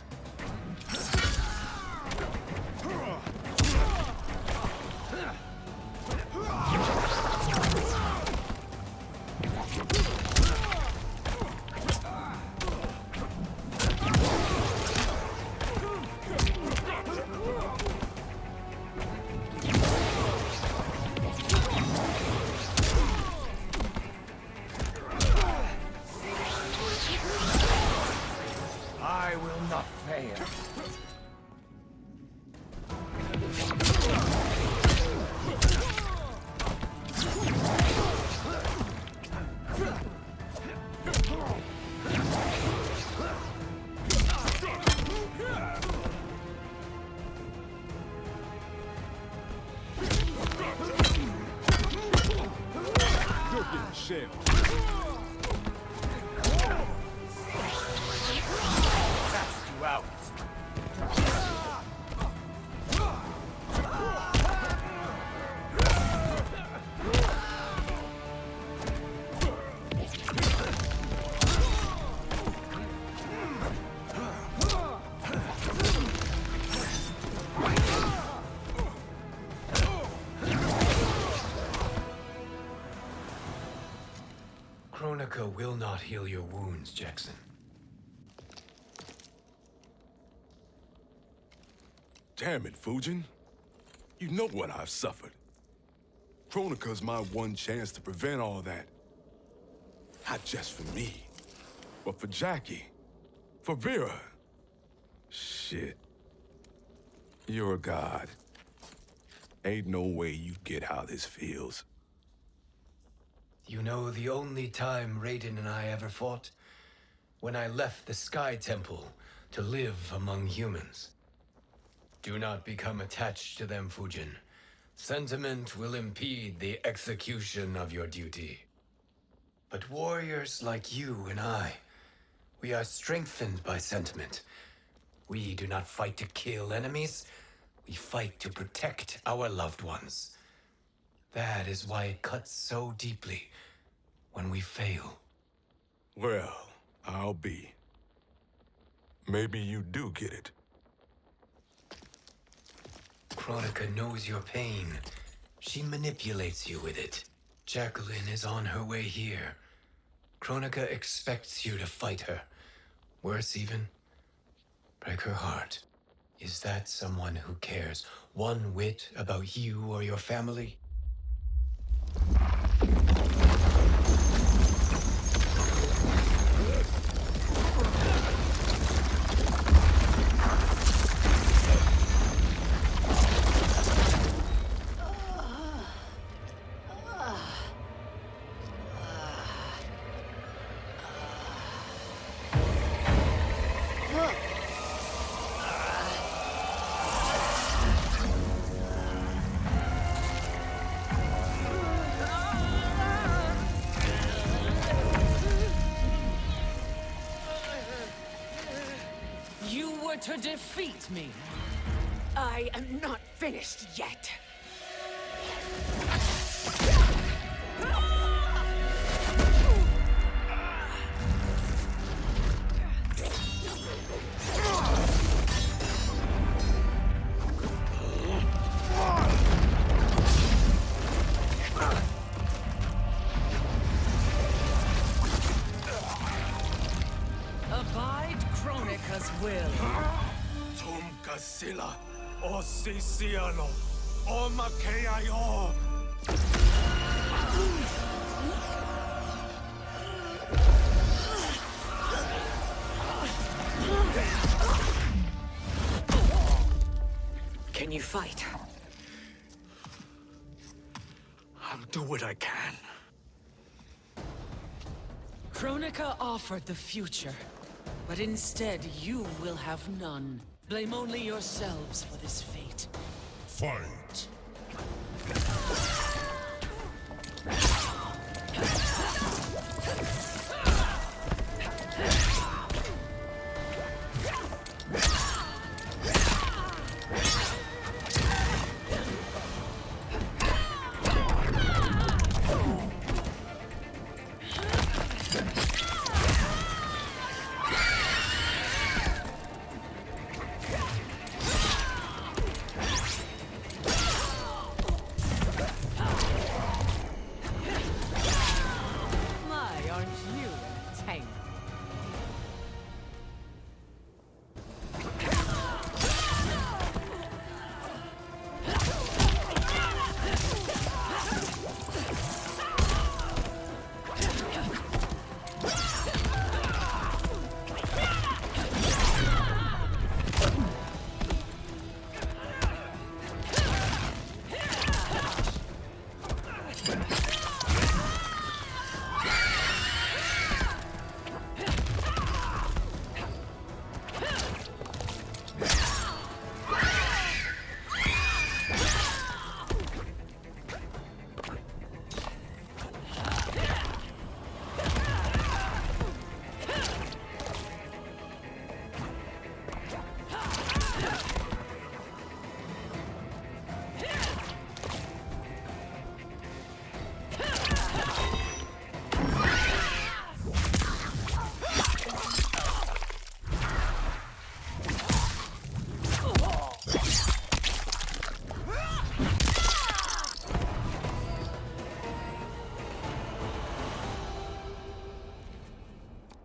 I will not fail. You're getting shelled. Cast you out. Kronika will not heal your wounds, Jackson. Damn it, Fujin. You know what I've suffered. Kronika's my one chance to prevent all that. Not just for me, but for Jackie, for Vera. Shit. You're a god. Ain't no way you get how this feels. You know the only time Raiden and I ever fought? When I left the Sky Temple to live among humans. Do not become attached to them, Fujin. Sentiment will impede the execution of your duty. But warriors like you and I, we are strengthened by sentiment. We do not fight to kill enemies. We fight to protect our loved ones. That is why it cuts so deeply when we fail. Well, I'll be. Maybe you do get it. Kronika knows your pain. She manipulates you with it. Jacqueline is on her way here. Kronika expects you to fight her. Worse even, break her heart. Is that someone who cares one whit about you or your family? To defeat me. I am not finished yet. Abide Kronika's will. Sila, o Siciano, o Makeayo. Can you fight? I'll do what I can. Kronika offered the future, but instead you will have none. Blame only yourselves for this fate. Fight!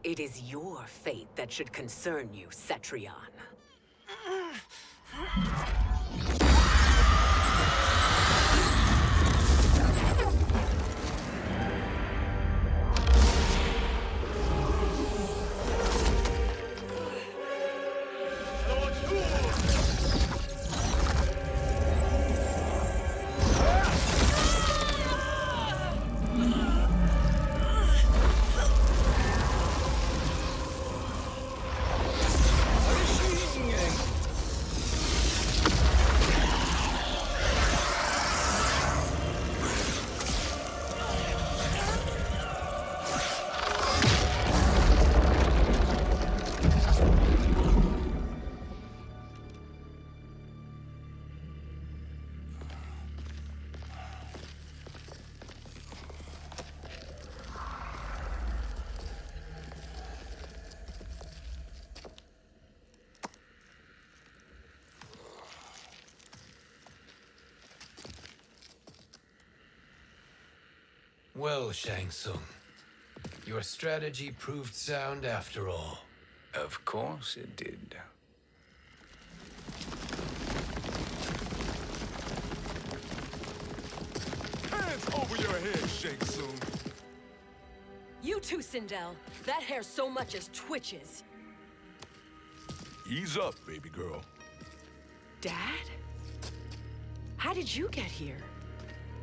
It is your fate that should concern you, Cetrion. Well, Shang Tsung, your strategy proved sound after all. Of course it did. Hands over your head, Shang Tsung. You too, Sindel. That hair so much as twitches. Ease up, baby girl. Dad? How did you get here?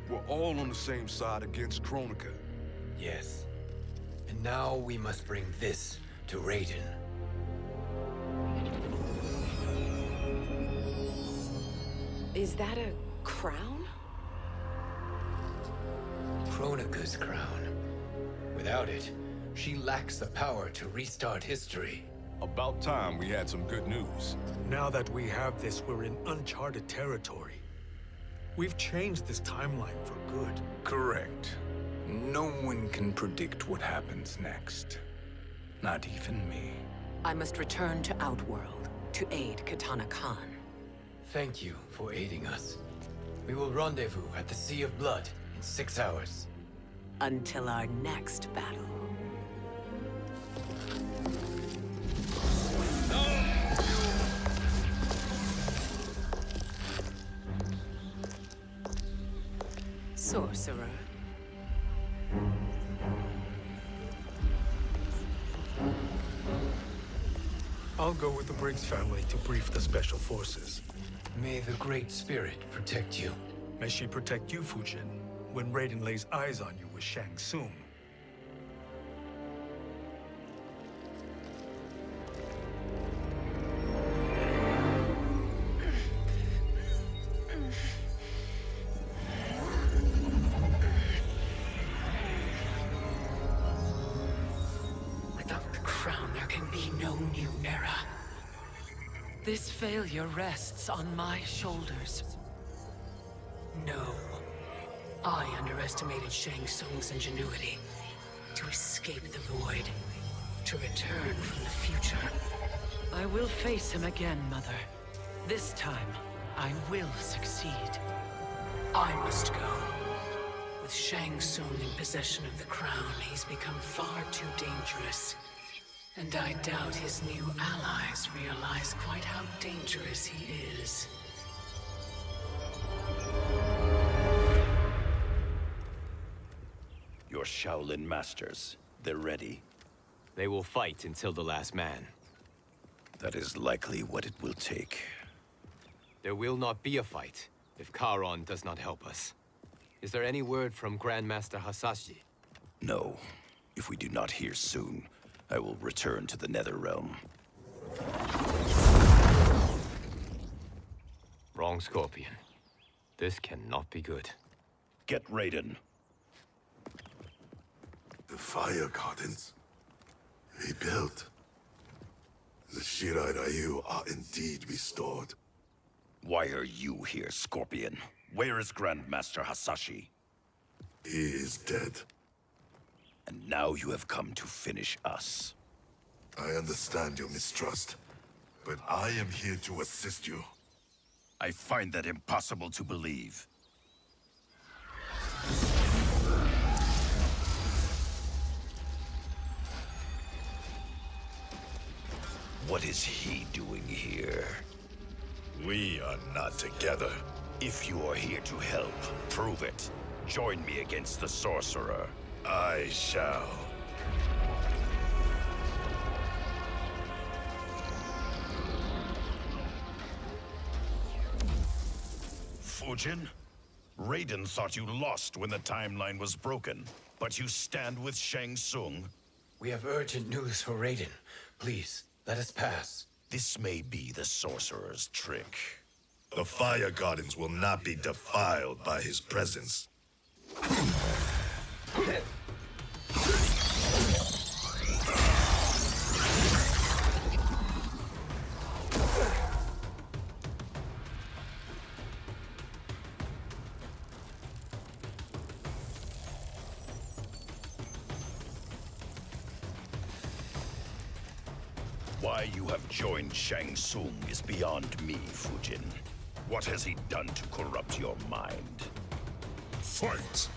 We're all on the same side against Kronika. Yes. And now we must bring this to Raiden. Is that a crown? Kronika's crown. Without it, she lacks the power to restart history. About time we had some good news. Now that we have this, we're in uncharted territory. We've changed this timeline for good. Correct. No one can predict what happens next. Not even me. I must return to Outworld to aid Katana Khan. Thank you for aiding us. We will rendezvous at the Sea of Blood in 6 hours. Until our next battle. Sorcerer. I'll go with the Briggs family to brief the Special Forces. May the Great Spirit protect you. May she protect you, Fujin, when Raiden lays eyes on you with Shang Tsung. Without the crown, there can be no new era. This failure rests on my shoulders. No. I underestimated Shang Tsung's ingenuity. To escape the void. To return from the future. I will face him again, Mother. This time, I will succeed. I must go. With Shang Tsung in possession of the crown, he's become far too dangerous. And I doubt his new allies realize quite how dangerous he is. Your Shaolin masters, they're ready. They will fight until the last man. That is likely what it will take. There will not be a fight if Charon does not help us. Is there any word from Grandmaster Hasashi? No. If we do not hear soon, I will return to the Netherrealm. Wrong, Scorpion. This cannot be good. Get Raiden. The fire gardens rebuilt. The Shirai Ryu are indeed restored. Why are you here, Scorpion? Where is Grandmaster Hasashi? He is dead. And now you have come to finish us. I understand your mistrust, but I am here to assist you. I find that impossible to believe. What is he doing here? We are not together. If you are here to help, prove it. Join me against the Sorcerer. I shall. Fujin? Raiden thought you lost when the timeline was broken, but you stand with Shang Tsung. We have urgent news for Raiden. Please, let us pass. This may be the Sorcerer's trick. The Fire Gardens will not be defiled by his presence. Why you have joined Shang Tsung is beyond me, Fujin. What has he done to corrupt your mind? Fight!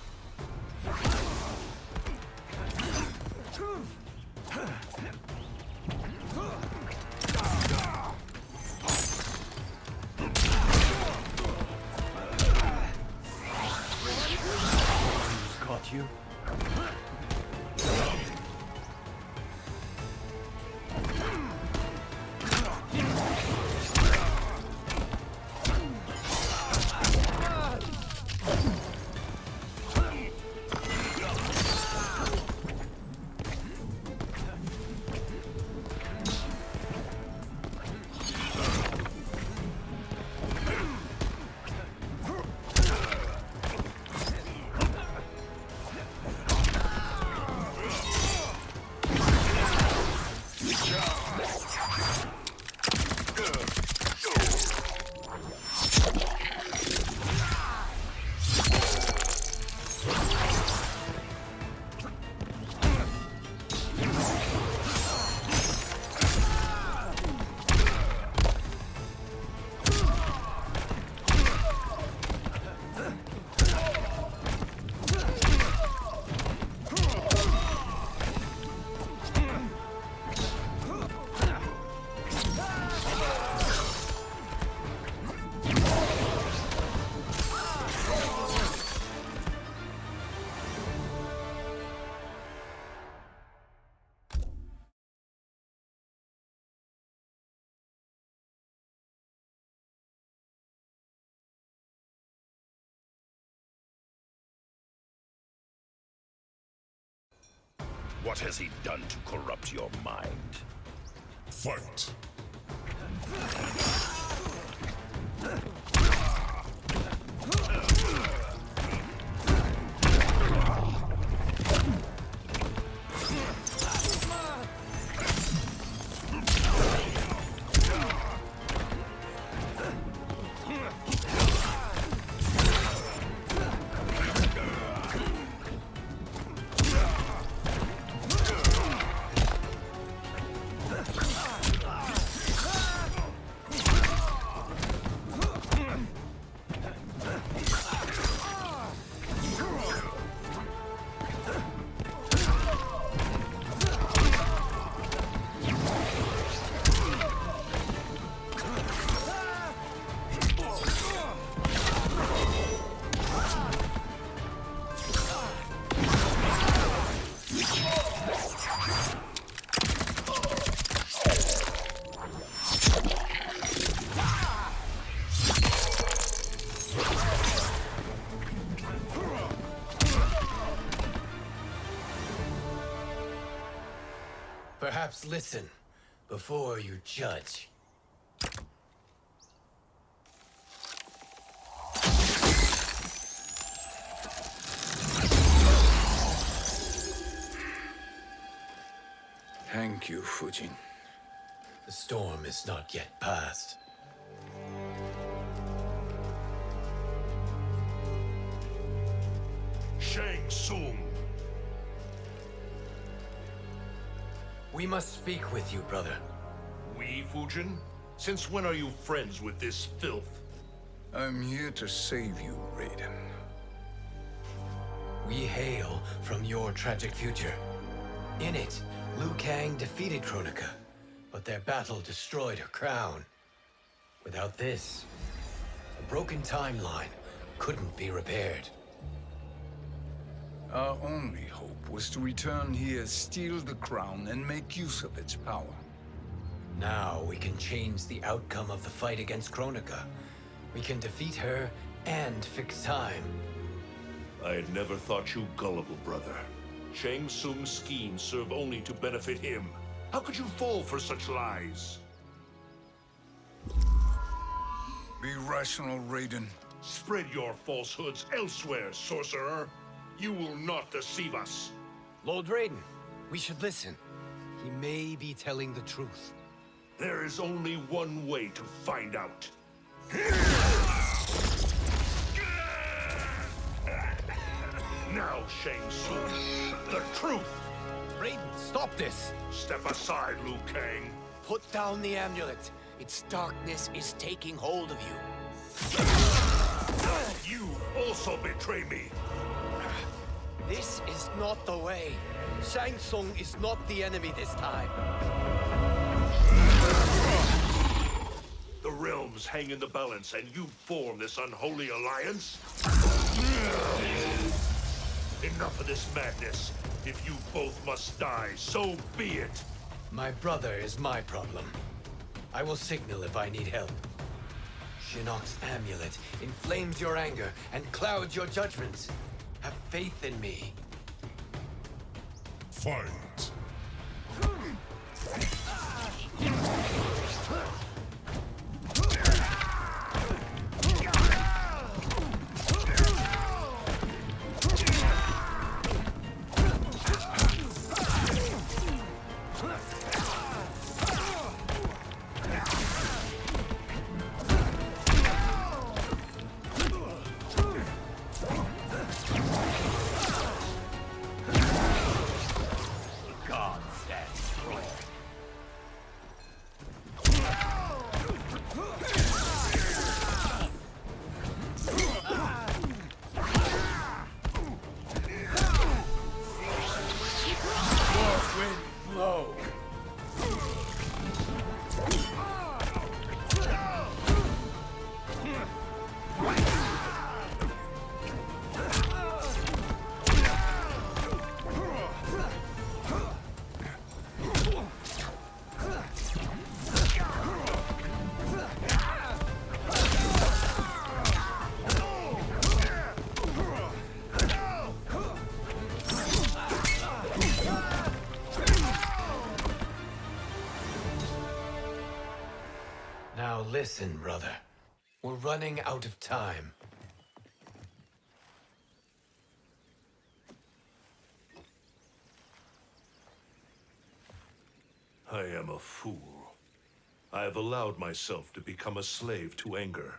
Caught you? What has he done to corrupt your mind? Fight! Perhaps listen before you judge. Thank you, Fujin. The storm is not yet past. Shang Tsung! We must speak with you, brother. We, Fujin? Since when are you friends with this filth? I'm here to save you, Raiden. We hail from your tragic future. In it, Liu Kang defeated Kronika, but their battle destroyed her crown. Without this, a broken timeline couldn't be repaired. Our only hope was to return here, steal the crown, and make use of its power. Now we can change the outcome of the fight against Kronika. We can defeat her and fix time. I had never thought you gullible, brother. Shang Tsung's schemes serve only to benefit him. How could you fall for such lies? Be rational, Raiden. Spread your falsehoods elsewhere, sorcerer. You will not deceive us. Lord Raiden, we should listen. He may be telling the truth. There is only one way to find out. Now, Shang Tsung, the truth! Raiden, stop this! Step aside, Liu Kang. Put down the amulet. Its darkness is taking hold of you. You also betray me. This is not the way. Shang Tsung is not the enemy this time. The realms hang in the balance, and you form this unholy alliance? Enough of this madness. If you both must die, so be it. My brother is my problem. I will signal if I need help. Shinnok's amulet inflames your anger and clouds your judgments. Have faith in me. Fight. Now listen, brother. We're running out of time. I am a fool. I have allowed myself to become a slave to anger.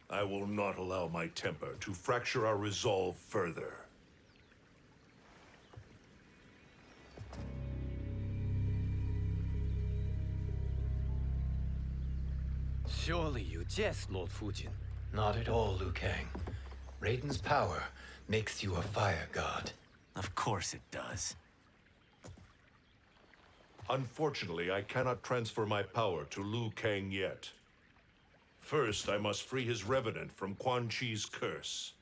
I will not allow my temper to fracture our resolve further. Surely you jest, Lord Fujin. Not at all, Liu Kang. Raiden's power makes you a fire god. Of course it does. Unfortunately, I cannot transfer my power to Liu Kang yet. First, I must free his Revenant from Quan Chi's curse.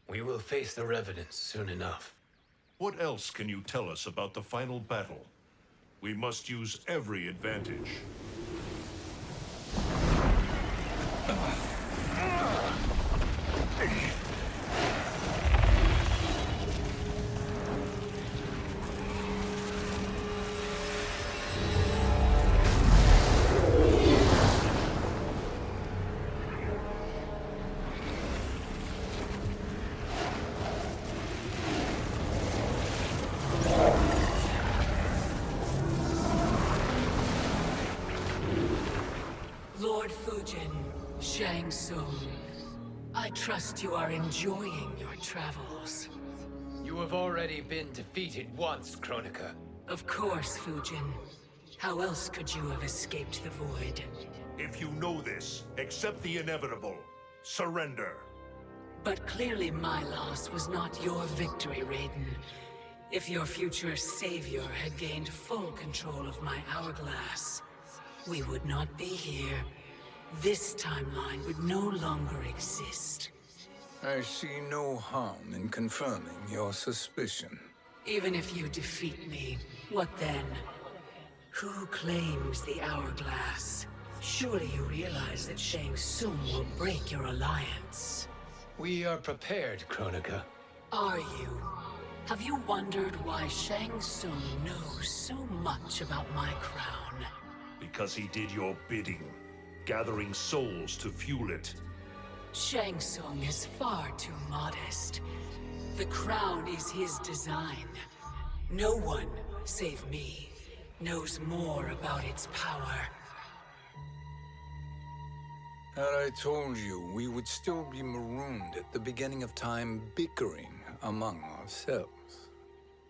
We will face the Revenants soon enough. What else can you tell us about the final battle? We must use every advantage. Lord Fujin, Shang Tsung, I trust you are enjoying your travels. You have already been defeated once, Kronika. Of course, Fujin. How else could you have escaped the void? If you know this, accept the inevitable. Surrender. But clearly my loss was not your victory, Raiden. If your future savior had gained full control of my hourglass, we would not be here. This timeline would no longer exist. I see no harm in confirming your suspicion. Even if you defeat me, what then? Who claims the hourglass? Surely you realize that Shang Tsung will break your alliance. We are prepared, Kronika. Are you? Have you wondered why Shang Tsung knows so much about my crown? Because he did your bidding, gathering souls to fuel it. Shang Tsung is far too modest. The crown is his design. No one, save me, knows more about its power. Had I told you, we would still be marooned at the beginning of time, bickering among ourselves.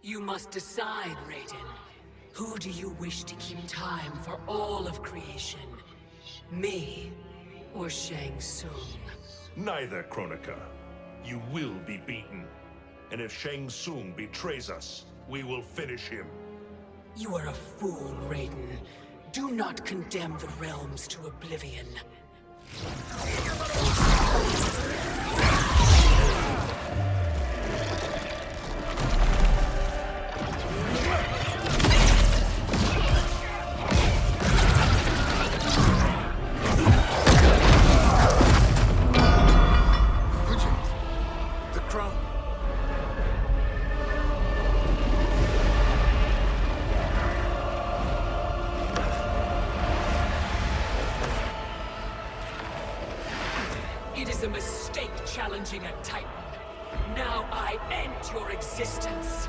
You must decide, Raiden. Who do you wish to keep time for all of creation? Me or Shang Tsung? Neither, Kronika. You will be beaten. And if Shang Tsung betrays us, we will finish him. You are a fool, Raiden. Do not condemn the realms to oblivion. The crown. It is a mistake challenging a Titan. Now I end your existence.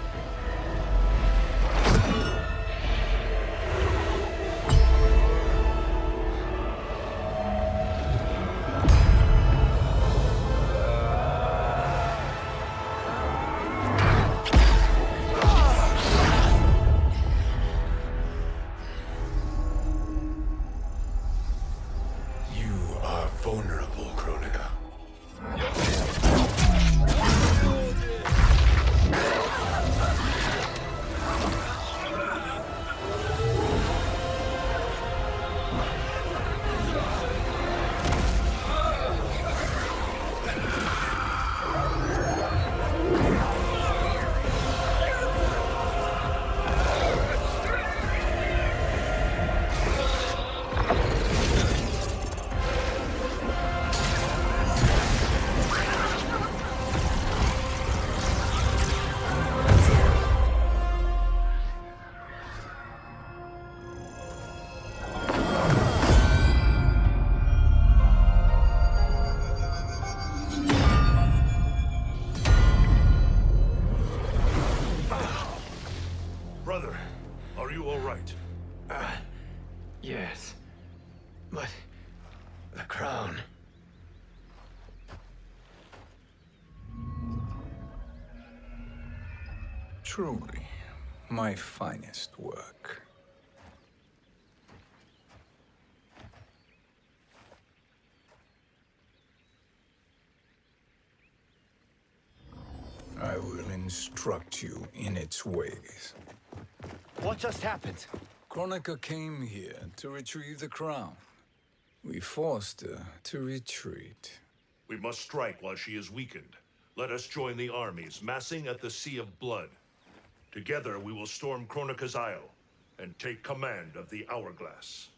You are vulnerable, Kronika. Brother, are you all right? Yes. But the crown. Truly, my finest work. I will instruct you in its ways. What just happened? Kronika came here to retrieve the crown. We forced her to retreat. We must strike while she is weakened. Let us join the armies massing at the Sea of Blood. Together we will storm Kronika's Isle and take command of the Hourglass.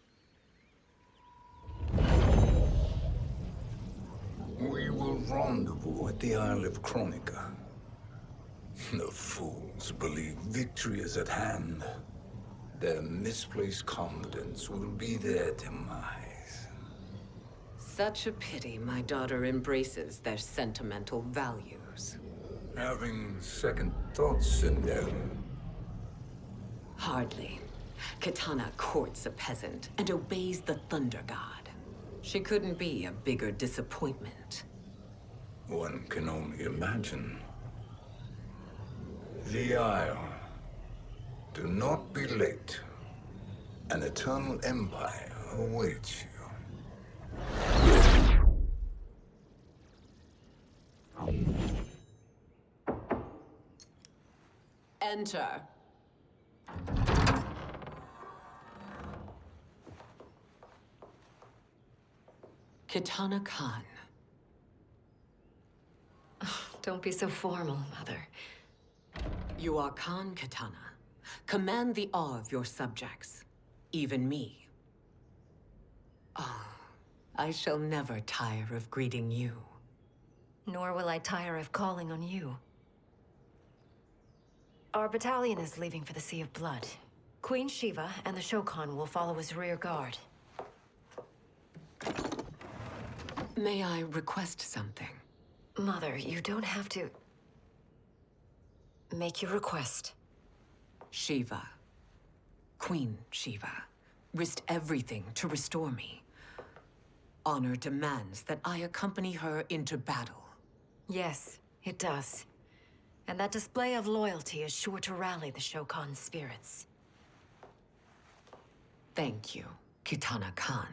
We will rendezvous at the Isle of Kronika. The fools believe victory is at hand. Their misplaced confidence will be their demise. Such a pity my daughter embraces their sentimental values. Having second thoughts, Sindel. Hardly. Kitana courts a peasant and obeys the Thunder God. She couldn't be a bigger disappointment. One can only imagine. The Isle. Do not be late. An eternal empire awaits you. Enter. Kitana Khan. Don't be so formal, Mother. You are Khan Kitana. Command the awe of your subjects, even me. Oh, I shall never tire of greeting you. Nor will I tire of calling on you. Our battalion is leaving for the Sea of Blood. Queen Shiva and the Shokan will follow as rear guard. May I request something? Mother, you don't have to... Make your request. Shiva, Queen Shiva, risked everything to restore me. Honor demands that I accompany her into battle. Yes, it does. And that display of loyalty is sure to rally the Shokan's spirits. Thank you, Kitana Khan.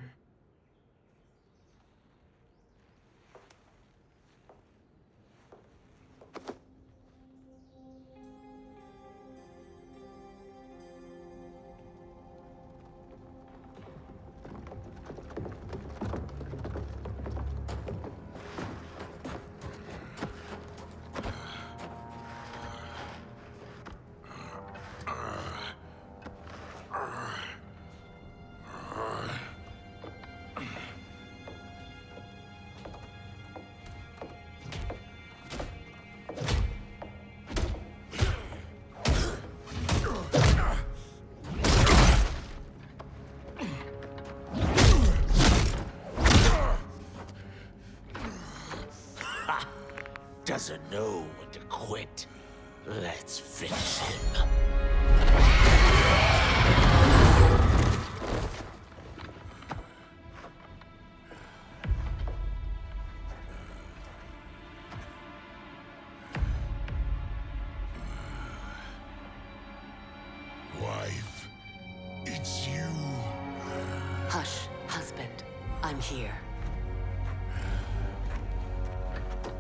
doesn't know when to quit. Let's finish him. Wife, it's you. Hush, husband. I'm here.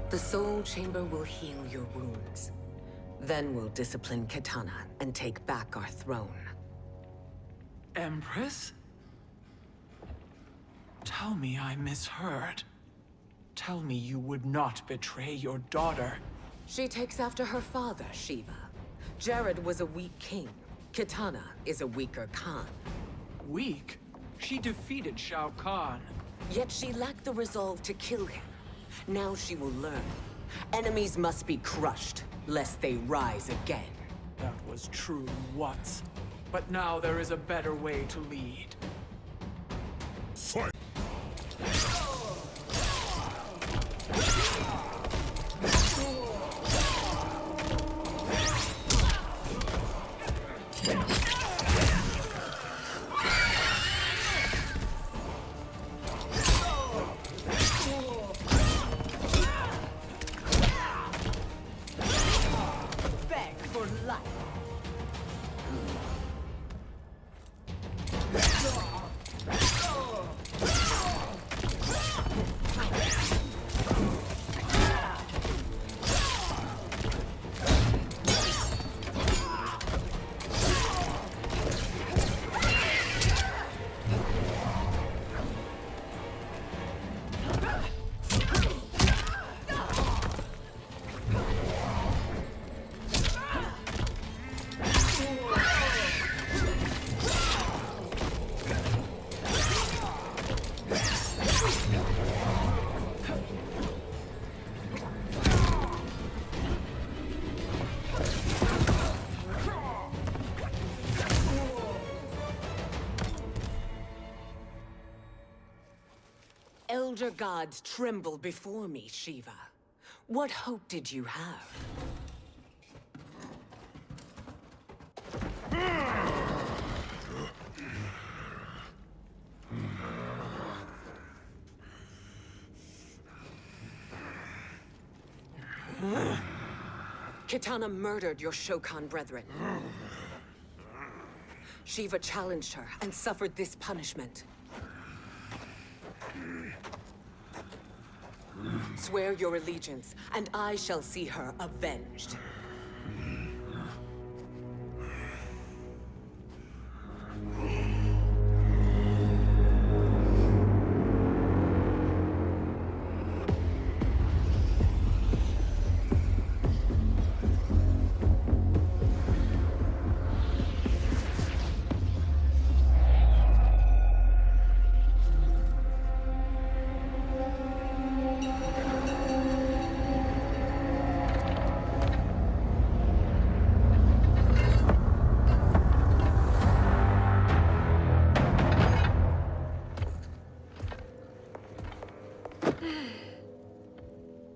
The Soul Chamber will heal your wounds. Then we'll discipline Kitana and take back our throne. Empress? Tell me I misheard. Tell me you would not betray your daughter. She takes after her father, Shiva. Jared was a weak king. Kitana is a weaker Khan. Weak? She defeated Shao Kahn. Yet she lacked the resolve to kill him. Now she will learn. Enemies must be crushed, lest they rise again. That was true once. But now there is a better way to lead. Fight! Beg for life. Elder gods tremble before me, Shiva. What hope did you have? Kitana murdered your Shokan brethren. Shiva challenged her and suffered this punishment. Swear your allegiance, and I shall see her avenged.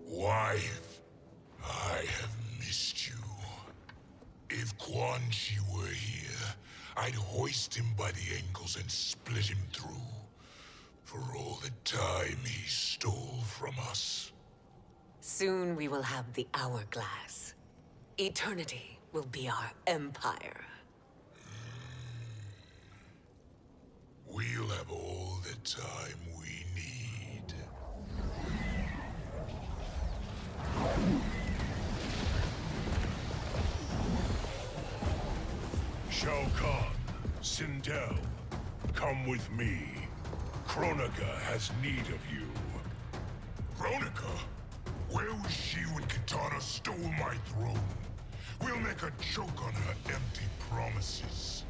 Wife, I have missed you. If Quan Chi were here, I'd hoist him by the ankles and split him through. For all the time he stole from us. Soon we will have the hourglass. Eternity will be our empire. We'll have all the time we need. Shao Kahn, Sindel, come with me. Kronika has need of you. Kronika? Where was she when Kitana stole my throne? We'll make a joke on her empty promises.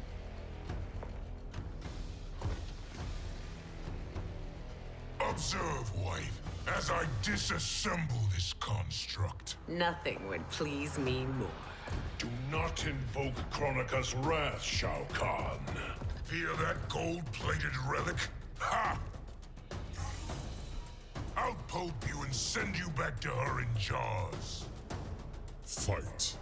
Observe, wife, as I disassemble this construct. Nothing would please me more. Do not invoke Kronika's wrath, Shao Kahn. Fear that gold-plated relic? Ha! I'll pulp you and send you back to her in jars. Fight.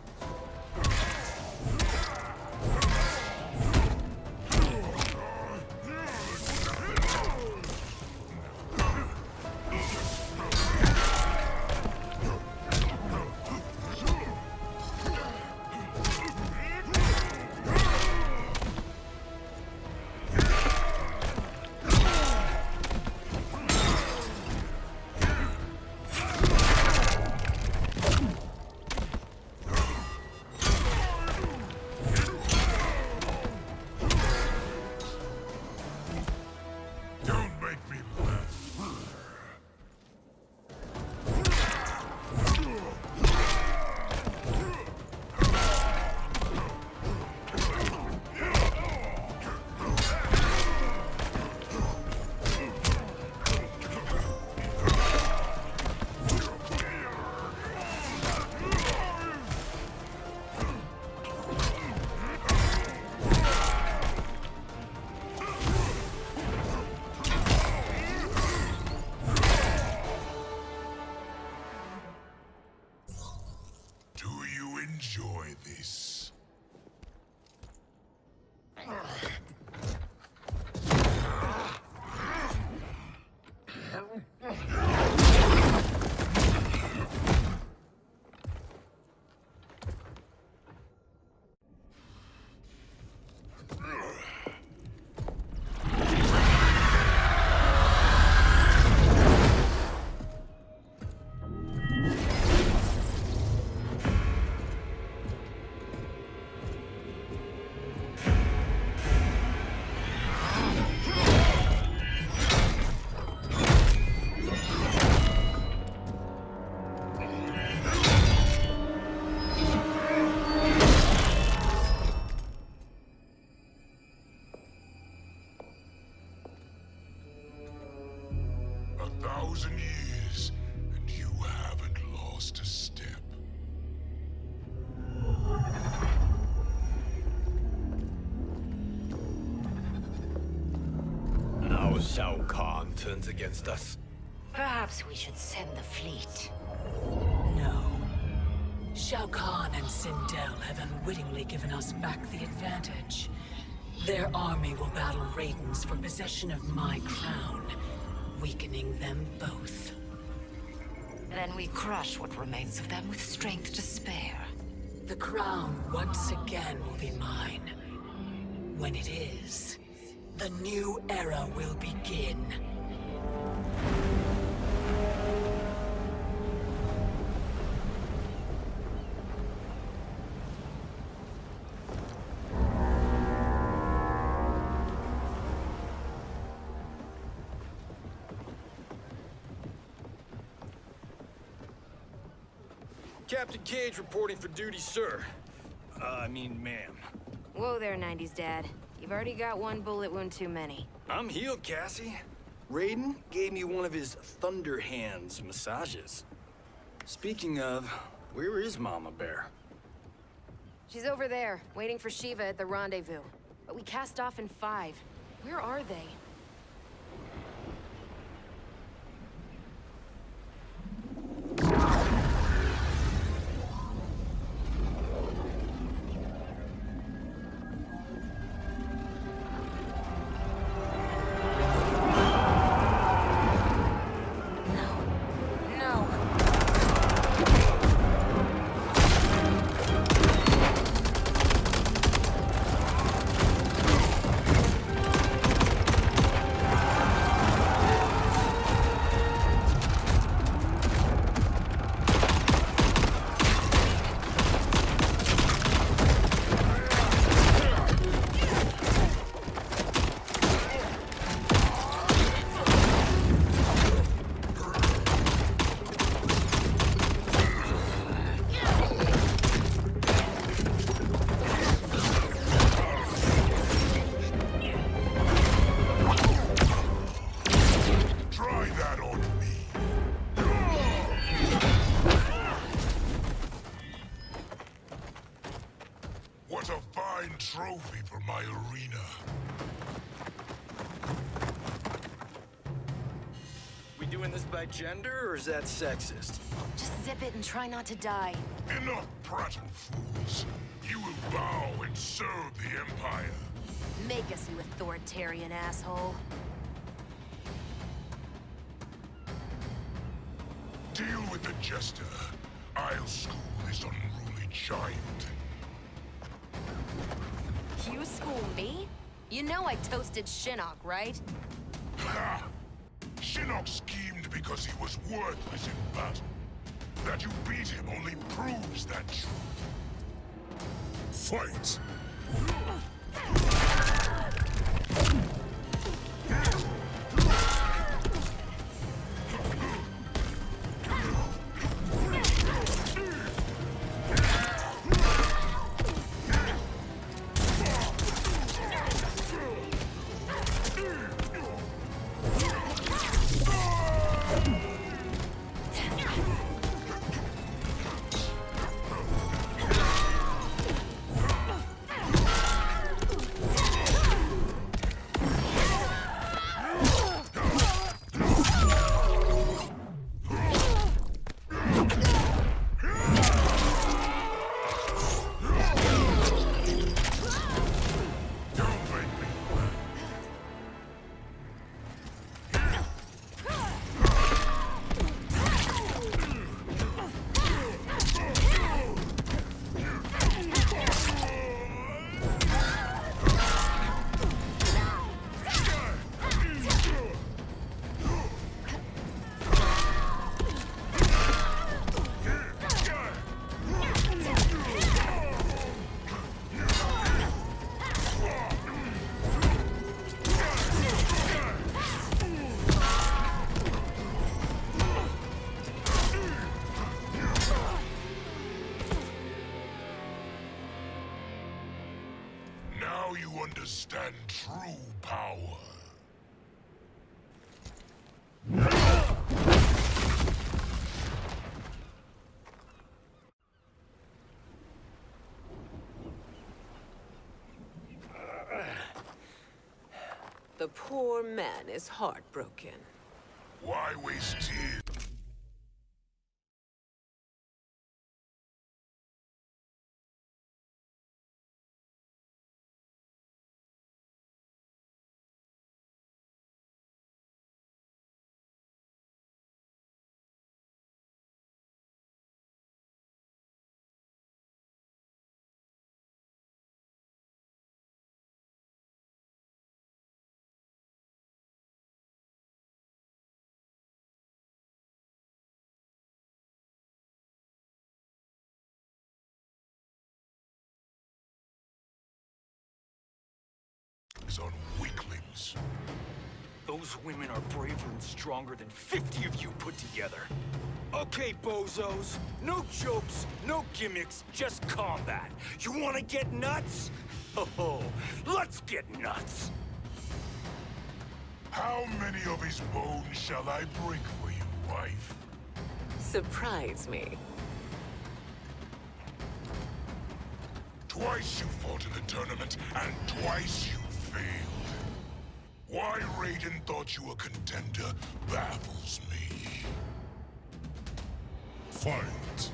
Enjoy this. Years, and you haven't lost a step. Now Shao Kahn turns against us. Perhaps we should send the fleet. No. Shao Kahn and Sindel have unwittingly given us back the advantage. Their army will battle Raidens for possession of my crown, weakening them both. Then we crush what remains of them with strength to spare. The crown once again will be mine. When it is, the new era will begin. Captain Cage reporting for duty, sir. I mean, ma'am. Whoa there, 90s dad. You've already got one bullet wound too many. I'm healed, Cassie. Raiden gave me one of his Thunder Hands massages. Speaking of, where is Mama Bear? She's over there, waiting for Shiva at the rendezvous. But we cast off in 5. Where are they? What a fine trophy for my arena. We doing this by gender, or is that sexist? Just zip it and try not to die. Enough prattle, fools. You will bow and serve the Empire. Make us, you authoritarian asshole. Deal with the jester. I'll school this unruly giant. You school me? You know I toasted Shinnok, right? Ha! Shinnok schemed because he was worthless in battle. That you beat him only proves that truth. Fight! Now you understand true power. The poor man is heartbroken. Why waste tears? On weaklings. Those women are braver and stronger than 50 of you put together. Okay, bozos. No jokes, no gimmicks, just combat. You want to get nuts? Oh, let's get nuts. How many of his bones shall I break for you, wife? Surprise me. Twice you fought in the tournament, and twice you failed. Why Raiden thought you a contender baffles me. Fight!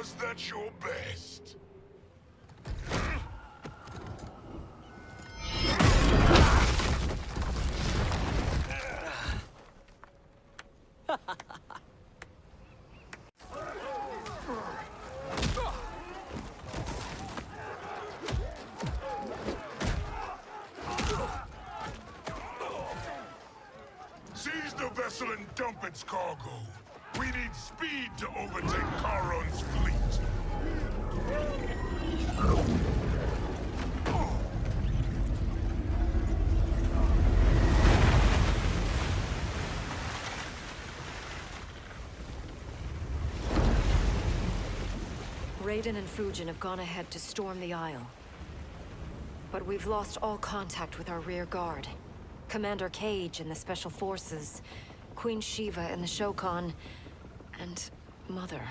Was that your best? Seize the vessel and dump its cargo. We need speed to overtake Charon's fleet. Raiden and Fujin have gone ahead to storm the Isle. But we've lost all contact with our rear guard. Commander Cage and the Special Forces, Queen Shiva and the Shokan, and Mother.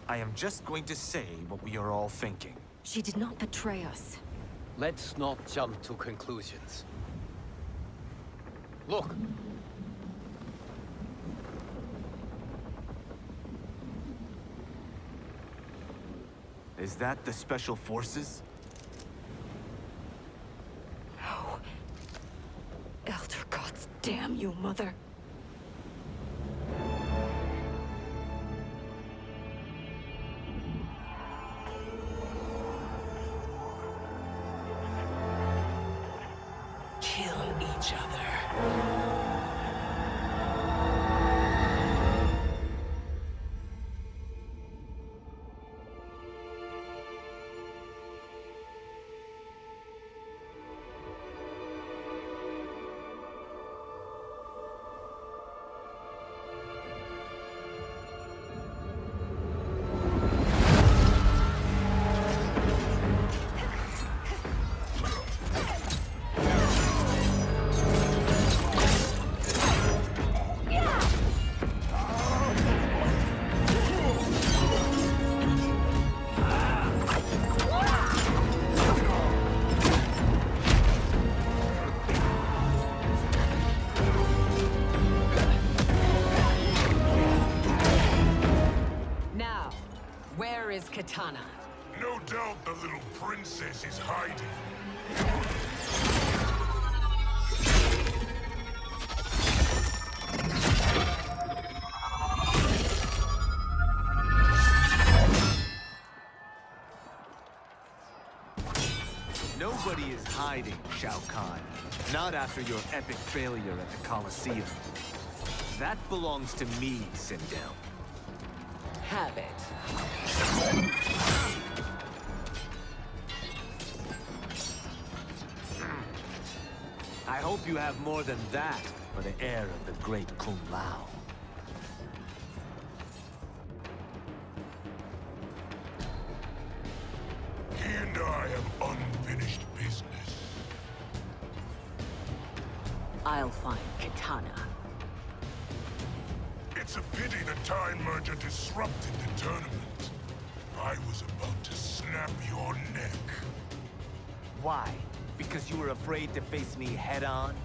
I am just going to say what we are all thinking. She did not betray us. Let's not jump to conclusions. Look! Is that the Special Forces? No. Elder gods, damn you, Mother. Kill each other. Where is Katana? No doubt the little princess is hiding. Nobody is hiding, Shao Kahn. Not after your epic failure at the Colosseum. That belongs to me, Sindel. Have it. I hope you have more than that for the heir of the great Kung Lao. He and I have unfinished business. I'll find Katana. It's a pity the Time Merger disrupted the tournament. I was about to snap your neck. Why? Because you were afraid to face me head-on?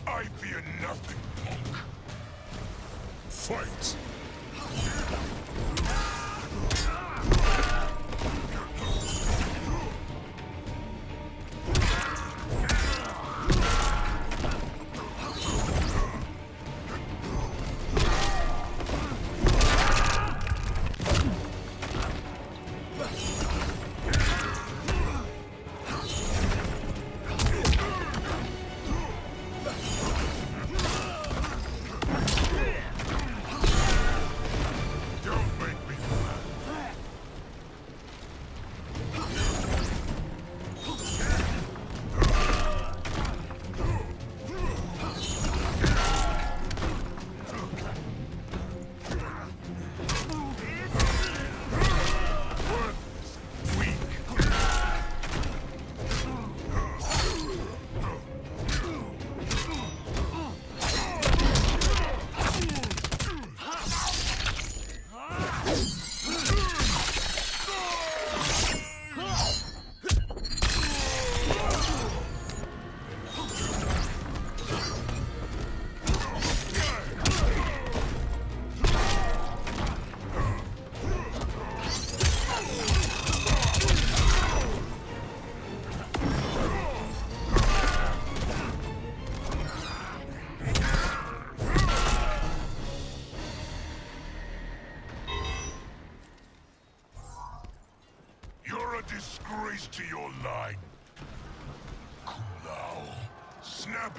I fear nothing, Monk. Fight!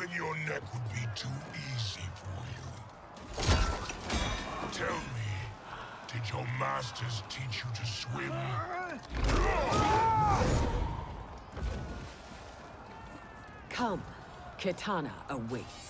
snapping your neck would be too easy for you. Tell me, did your masters teach you to swim? Come, Kitana awaits.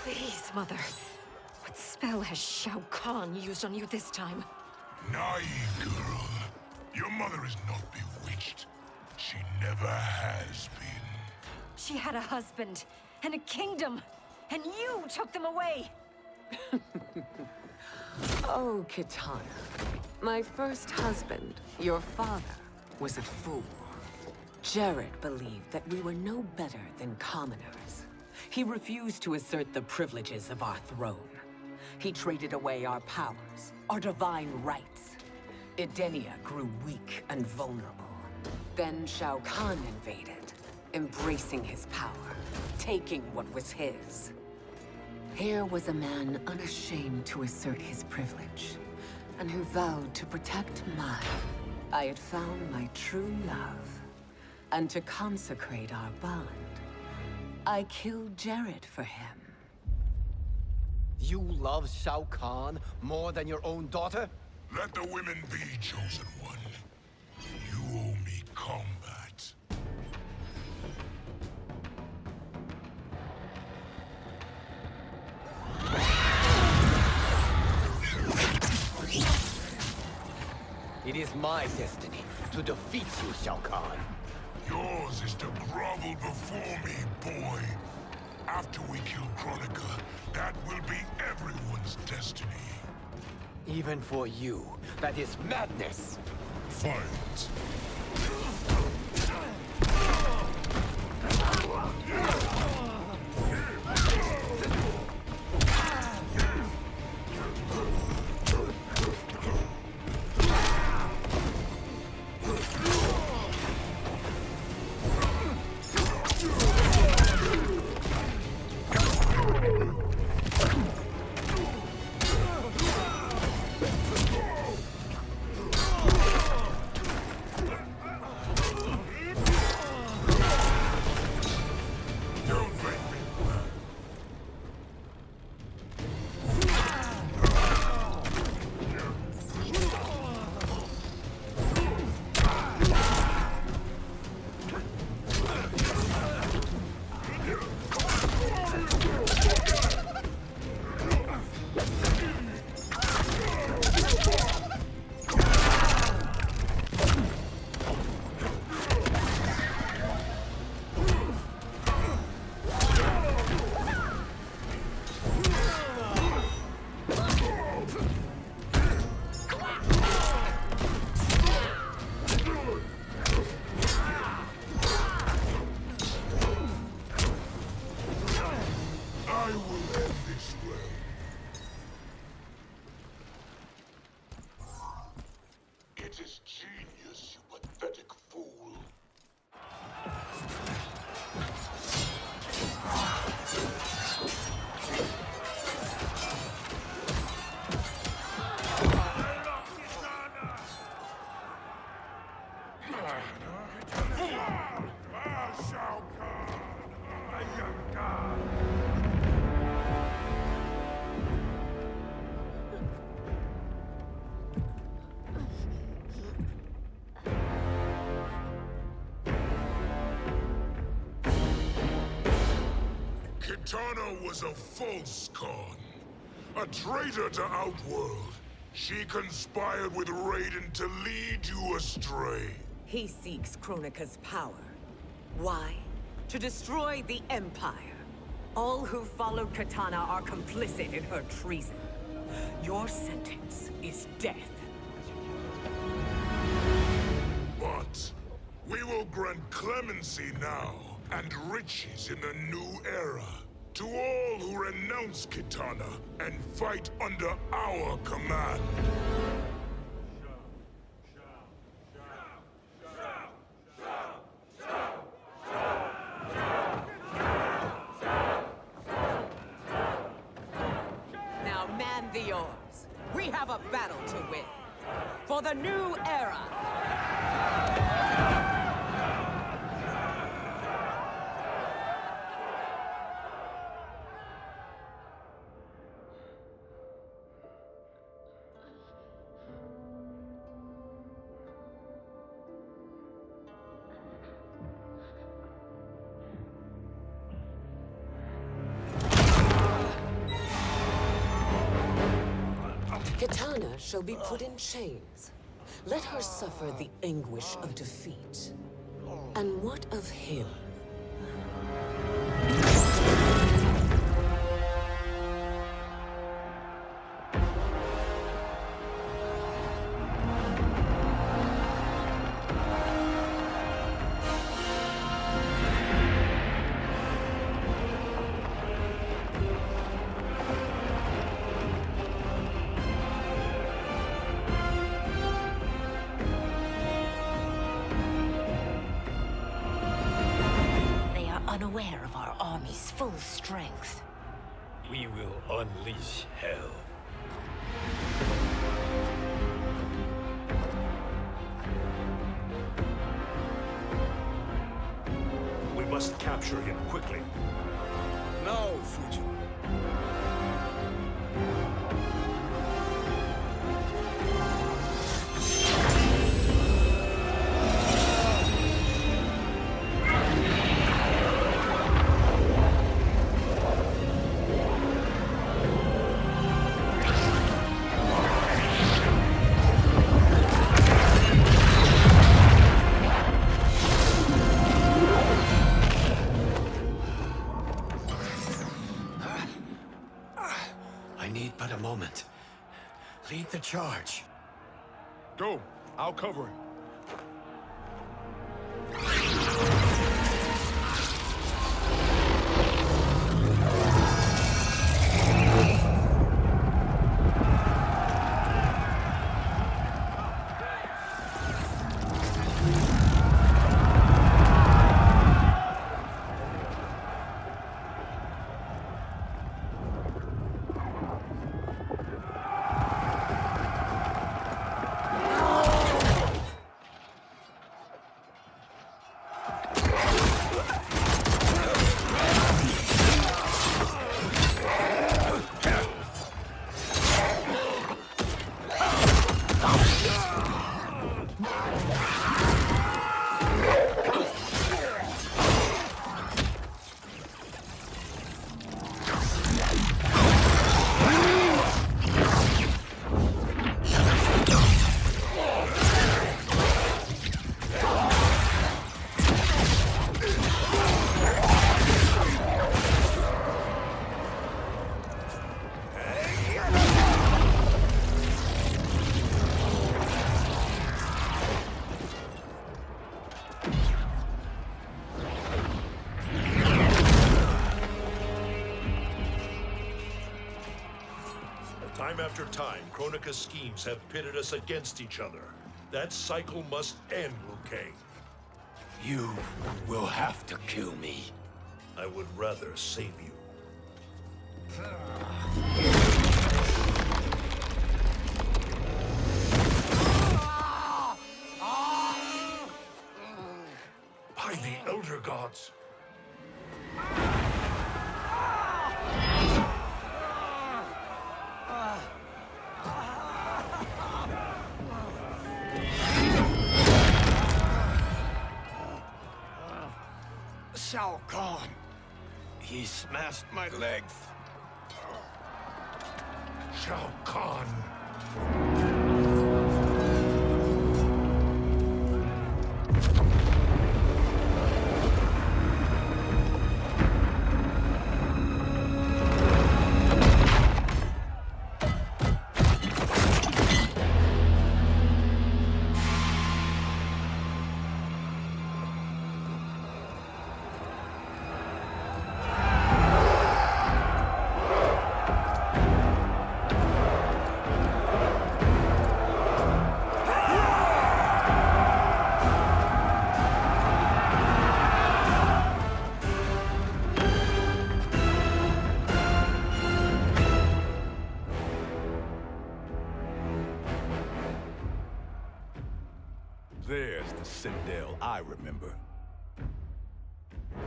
Please, Mother. What spell has Shao Kahn used on you this time? Naive girl. Your mother is not bewitched. She never has been. She had a husband and a kingdom, and you took them away! Oh, Kitana. My first husband, your father, was a fool. Jared believed that we were no better than commoners. He refused to assert the privileges of our throne. He traded away our powers, our divine rights. Edenia grew weak and vulnerable. Then Shao Kahn invaded, embracing his power, taking what was his. Here was a man unashamed to assert his privilege, and who vowed to protect mine. I had found my true love, and to consecrate our bond, I killed Jared for him. You love Shao Kahn more than your own daughter? Let the women be, chosen one. You owe me combat. It is my destiny to defeat you, Shao Kahn. Yours is to grovel before me, boy. After we kill Kronika, that will be everyone's destiny. Even for you, that is madness. Fight. Kitana was a false con. A traitor to Outworld. She conspired with Raiden to lead you astray. He seeks Kronika's power. Why? To destroy the Empire. All who followed Kitana are complicit in her treason. Your sentence is death. But we will grant clemency now and riches in the new era to all who renounce Kitana and fight under our command. Now man the oars. We have a battle to win. For the new era. Kitana shall be put in chains. Let her suffer the anguish of defeat. And what of him? Unaware of our army's full strength. We will unleash hell. We must capture him quickly. No, Fujin. I need but a moment. Lead the charge. Go. I'll cover him. Time after time, Kronika's schemes have pitted us against each other. That cycle must end, Liu Kang. You will have to kill me. I would rather save you. By the Elder Gods! Shao Kahn. He smashed my legs. Shao Kahn. There's the Sindel I remember.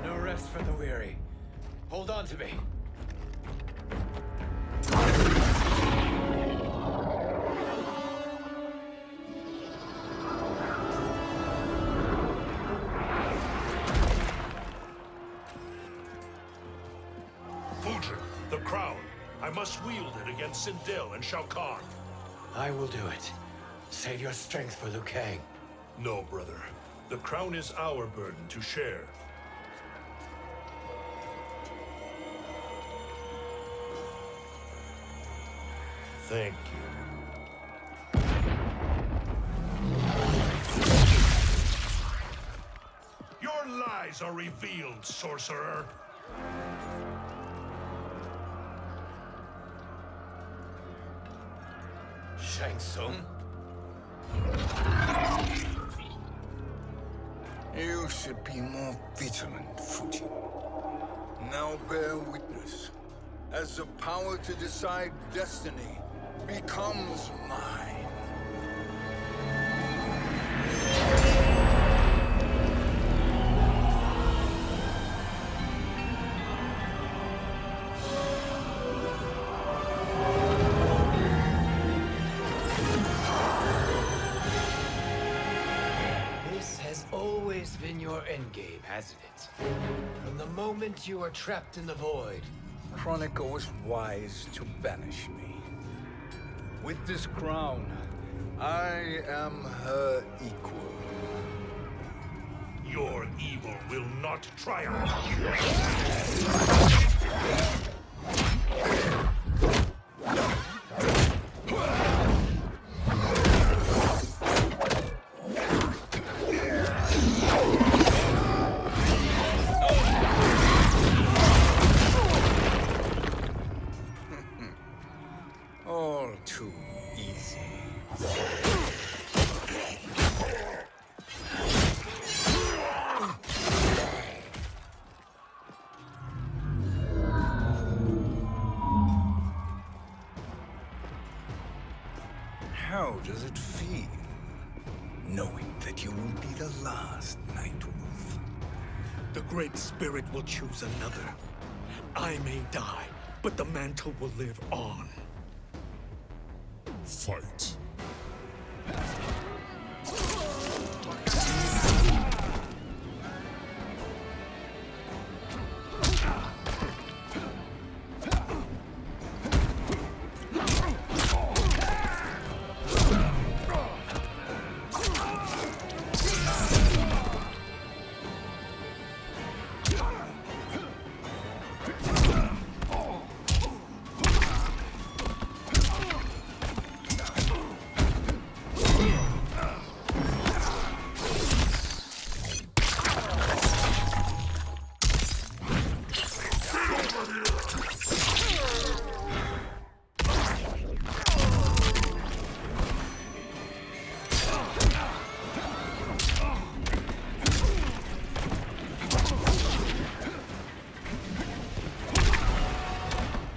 No rest for the weary. Hold on to me. Fujin, the crown. I must wield it against Sindel and Shao Kahn. I will do it. Save your strength for Liu Kang. No, brother. The crown is our burden to share. Thank you. Your lies are revealed, sorcerer. Shang Tsung? You should be more vigilant, Fujin. Now bear witness, as the power to decide destiny becomes mine. Been your endgame, hasn't it? From the moment you were trapped in the void. Kronika was wise to banish me. With this crown, I am her equal. Your evil will not triumph. All too easy. How does it feel, knowing that you will be the last Nightwolf? The Great Spirit will choose another. I may die, but the mantle will live on. Fight.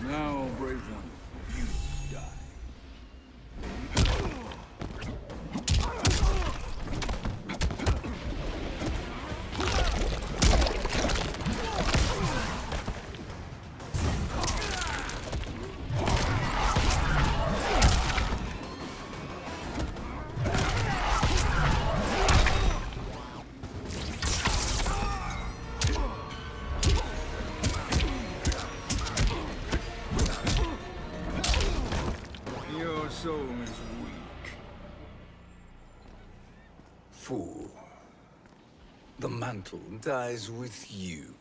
Now, brave one, you die. soul is weak. Fool. The mantle dies with you.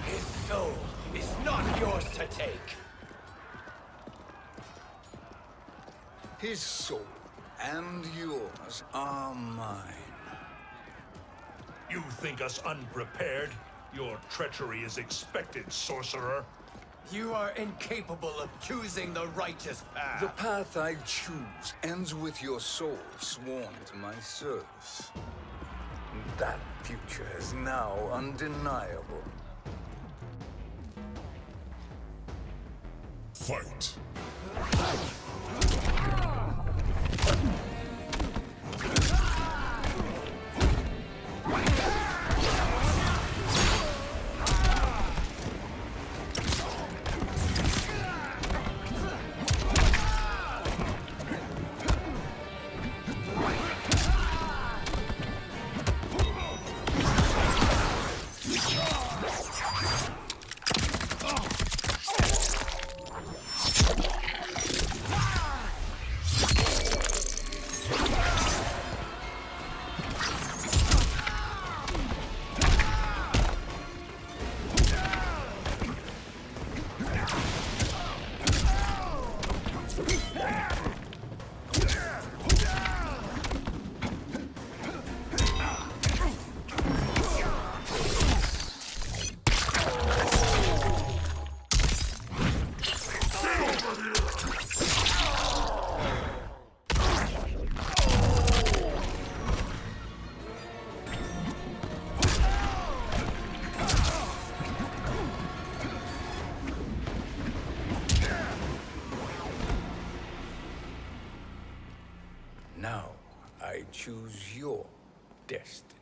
His soul is not yours to take. His soul and yours are mine. You think us unprepared? Your treachery is expected, sorcerer. You are incapable of choosing the righteous path. The path I choose ends with your soul sworn to my service. That future is now undeniable. Fight. Now, I choose your destiny.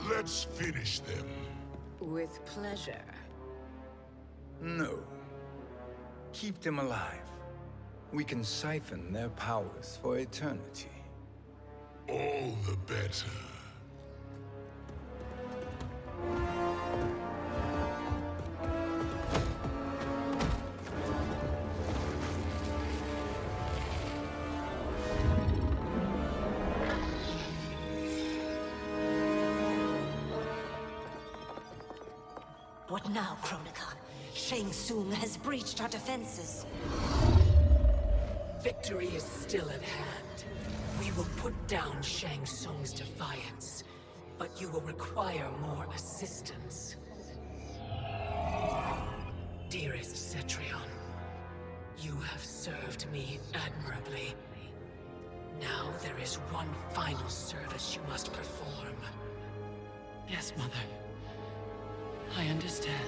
Let's finish them. With pleasure. No. Keep them alive. We can siphon their powers for eternity. All the better. What now, Kronika? Shang Tsung has breached our defenses. Victory is still at hand. We will put down Shang Tsung's defiance, but you will require more assistance. Dearest Cetrion, you have served me admirably. Now there is one final service you must perform. Yes, Mother. I understand.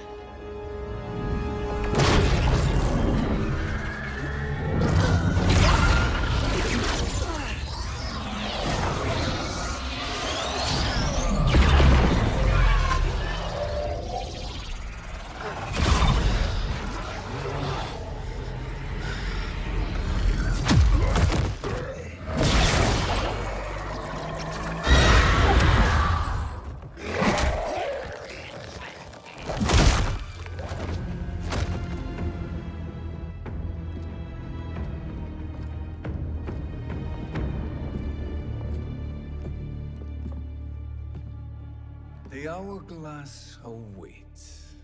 The hourglass awaits.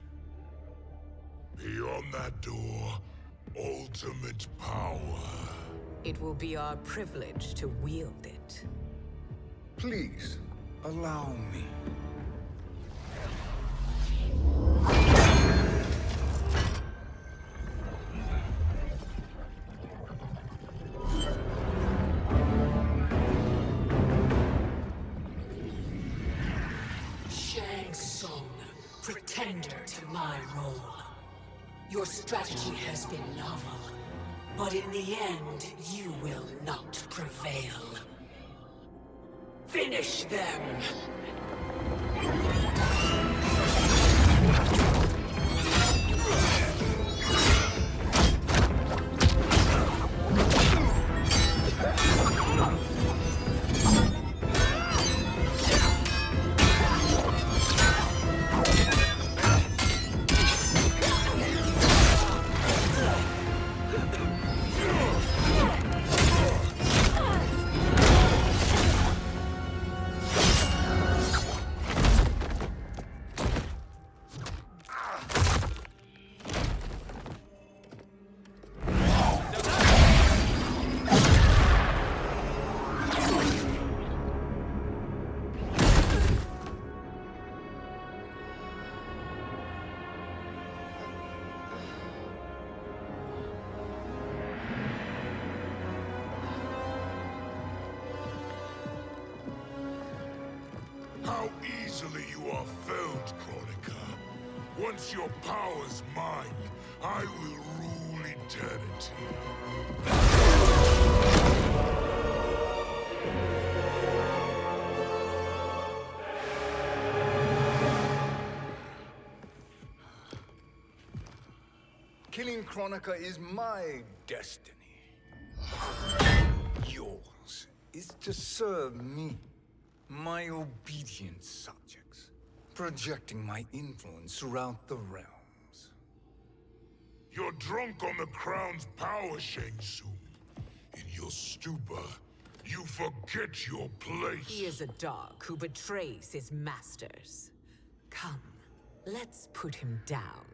Beyond that door, ultimate power. It will be our privilege to wield it. Please, allow me. Shang Tsung, pretender to my role. Your strategy has been novel, but in the end, you will not prevail. Finish them! How easily you are felled, Kronika. Once your power's mine, I will rule eternity. Killing Kronika is my destiny. Yours is to serve me, my obedient subjects, projecting my influence throughout the realms. You're drunk on the crown's power, Shang Tsung. In your stupor, you forget your place. He is a dog who betrays his masters. Come, let's put him down.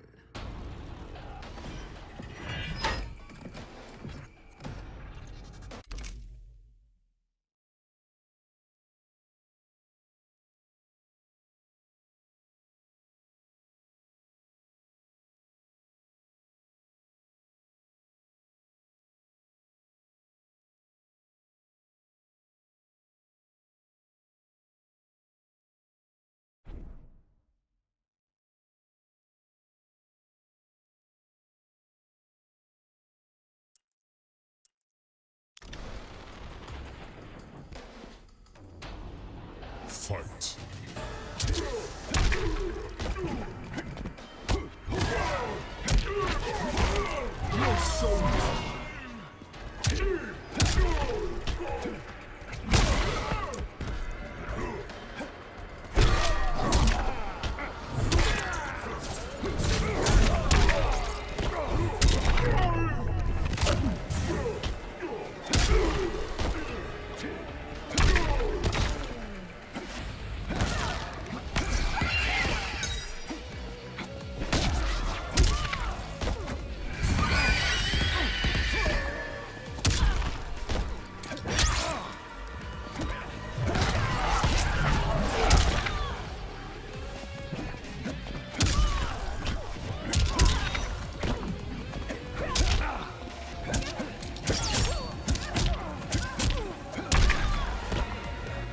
Fight. No soul.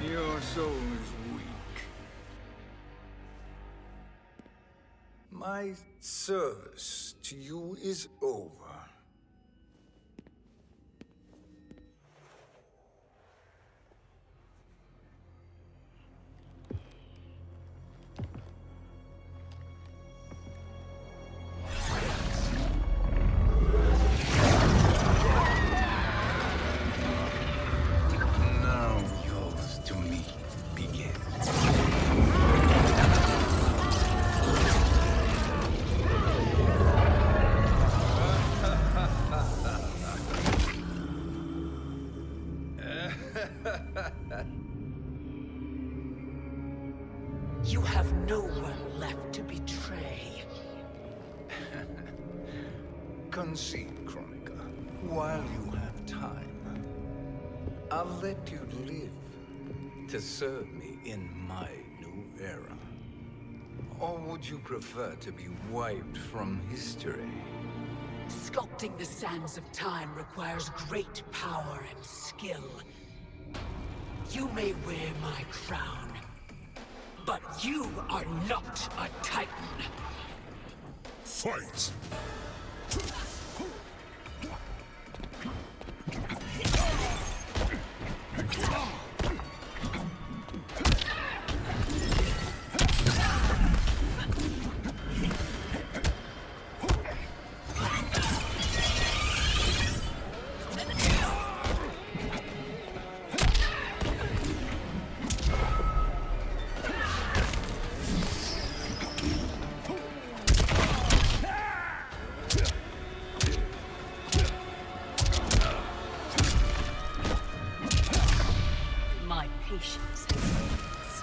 Your soul is weak. My service to you is over. Now yours to me begins. You have no one left to betray. Concede, Kronika, while you have time. I'll let you live to serve me in my new era. Or would you prefer to be wiped from history? Sculpting the sands of time requires great power and skill. You may wear my crown, But you are not a Titan. Fight! My patience has limits.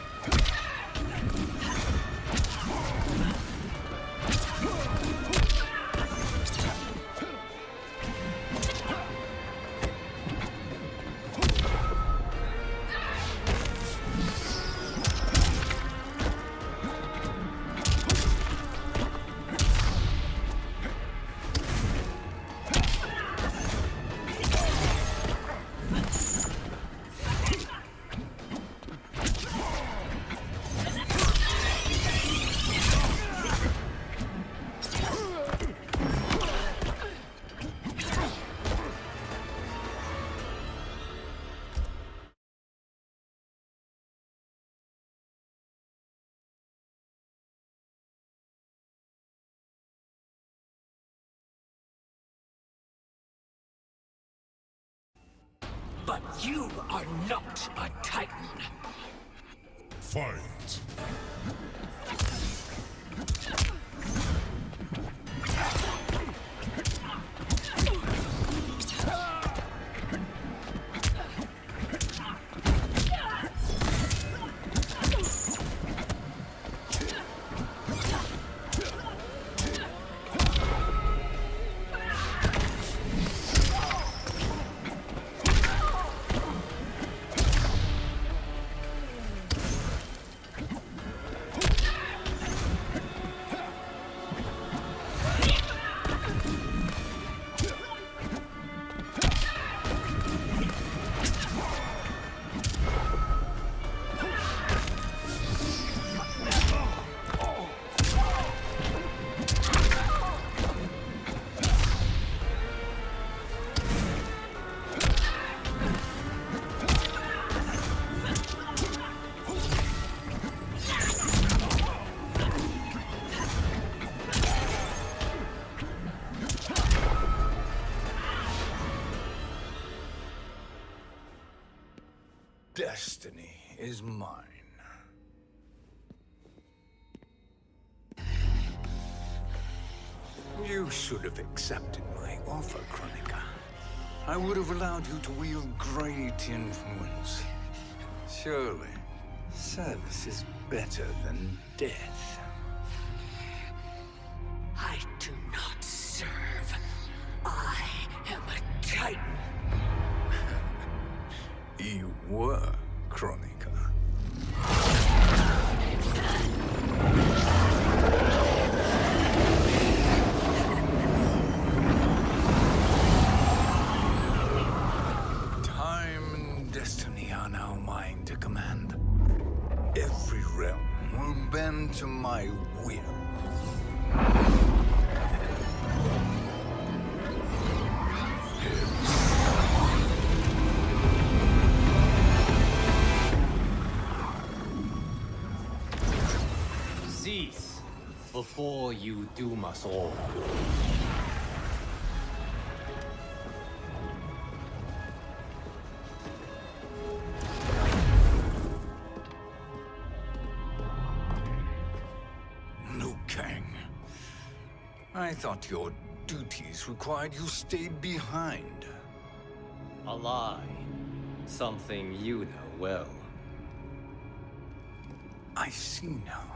But you are not a Titan. Fight! Destiny is mine. You should have accepted my offer, Kronika. I would have allowed you to wield great influence. Surely, service is better than death. I do not serve. I am a Titan. You were, Kronika. Time and destiny are now mine to command. Every realm will bend to my will. Cease before you doom us all. Liu Kang. I thought your duties required you stayed behind. A lie. Something you know well. I see now.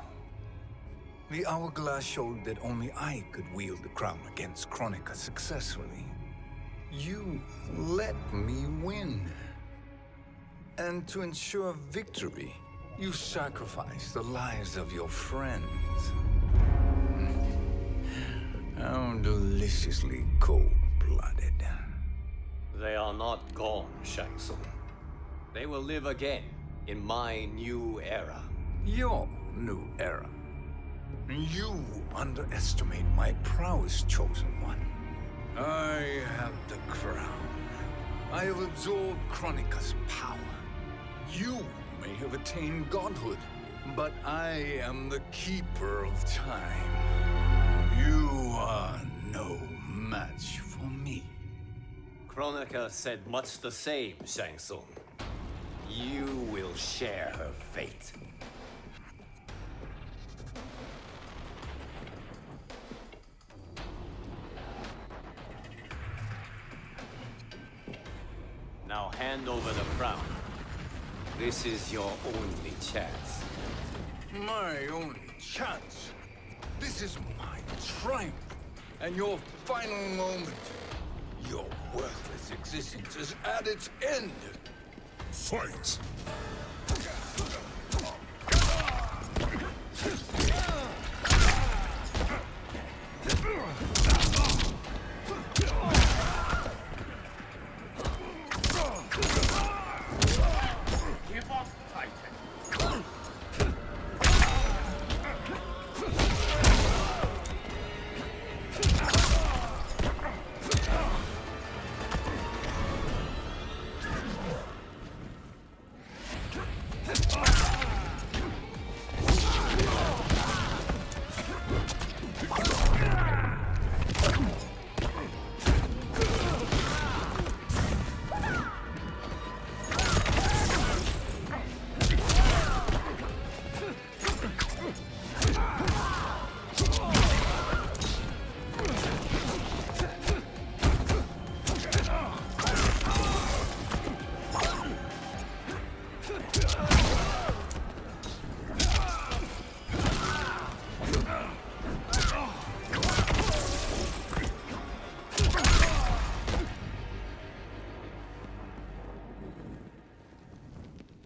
The hourglass showed that only I could wield the crown against Kronika successfully. You let me win. And to ensure victory, you sacrificed the lives of your friends. How deliciously cold-blooded. They are not gone, Shang Tsung. They will live again in my new era. Your new era. You underestimate my prowess, Chosen One. I have the crown. I have absorbed Chronica's power. You may have attained godhood, but I am the keeper of time. You are no match for me. Chronica said much the same, Shang Tsung. You will share her fate. Now hand over the crown. This is your only chance. My only chance? This is my triumph, and your final moment. Your worthless existence is at its end. Fight! Give up, Titan.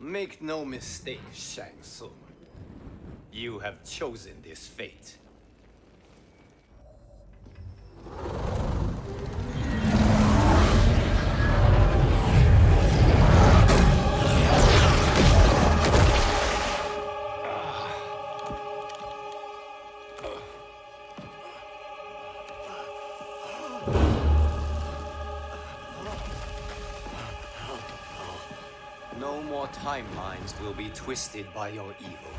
Make no mistake, Shang Tsung. You have chosen this fate. No more timelines will be twisted by your evil.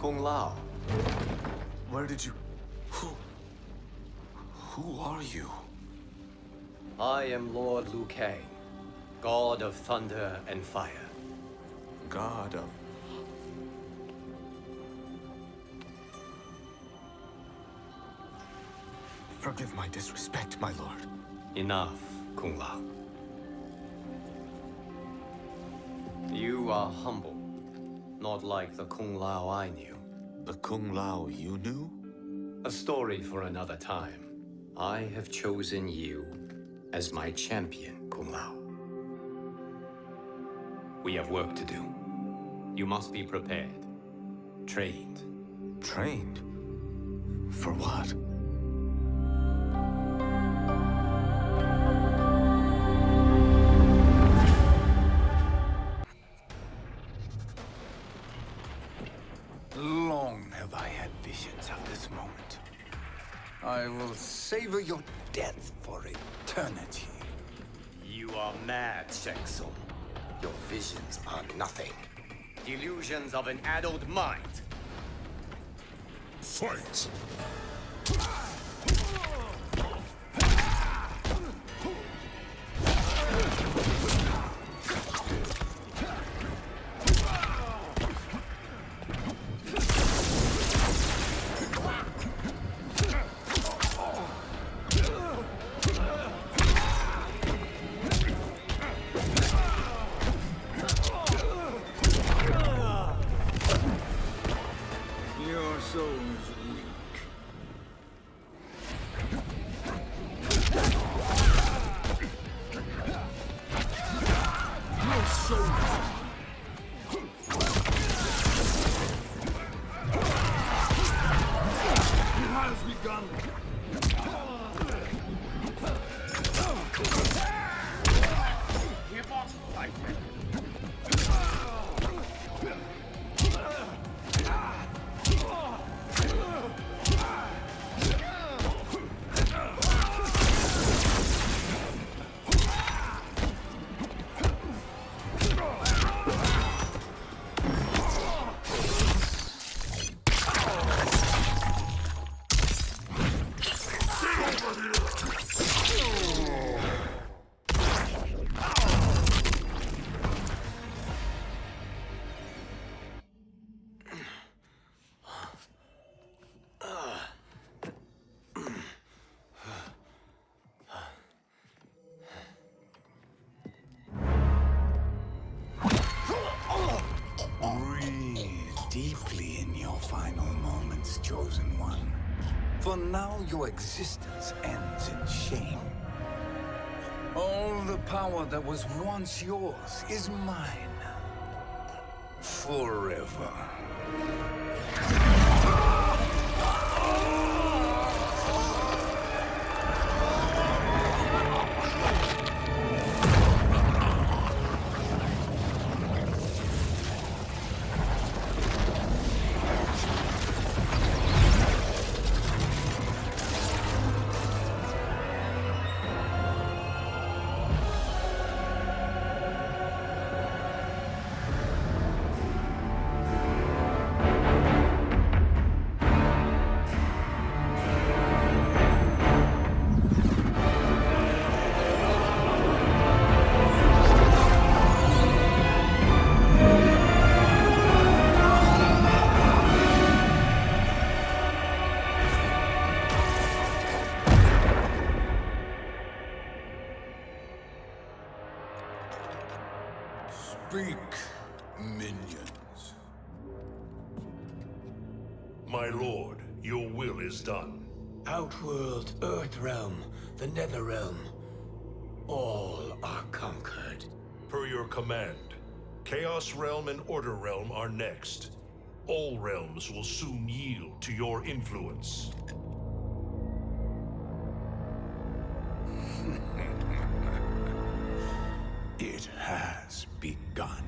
Kung Lao. Where did you... Who are you? I am Lord Liu Kang, God of Thunder and Fire. God of... Forgive my disrespect, my lord. Enough, Kung Lao. You are humble, not like the Kung Lao I knew. The Kung Lao you knew? A story for another time. I have chosen you as my champion, Kung Lao. We have work to do. You must be prepared. Trained. Trained? For what? Long have I had visions of this moment. I will savor your death for eternity. You are mad, Shang Tsung. Your visions are nothing. Delusions of an addled mind. Fight! Your soul's weak. Your soul! It has begun! Keep on fighting! Deeply in your final moments, chosen one. For now, your existence ends in shame. All the power that was once yours is mine. Forever. Speak, minions. My lord, your will is done. Outworld, Earthrealm, the Netherrealm. All are conquered. Per your command, Chaos Realm and Order Realm are next. All realms will soon yield to your influence. It has begun.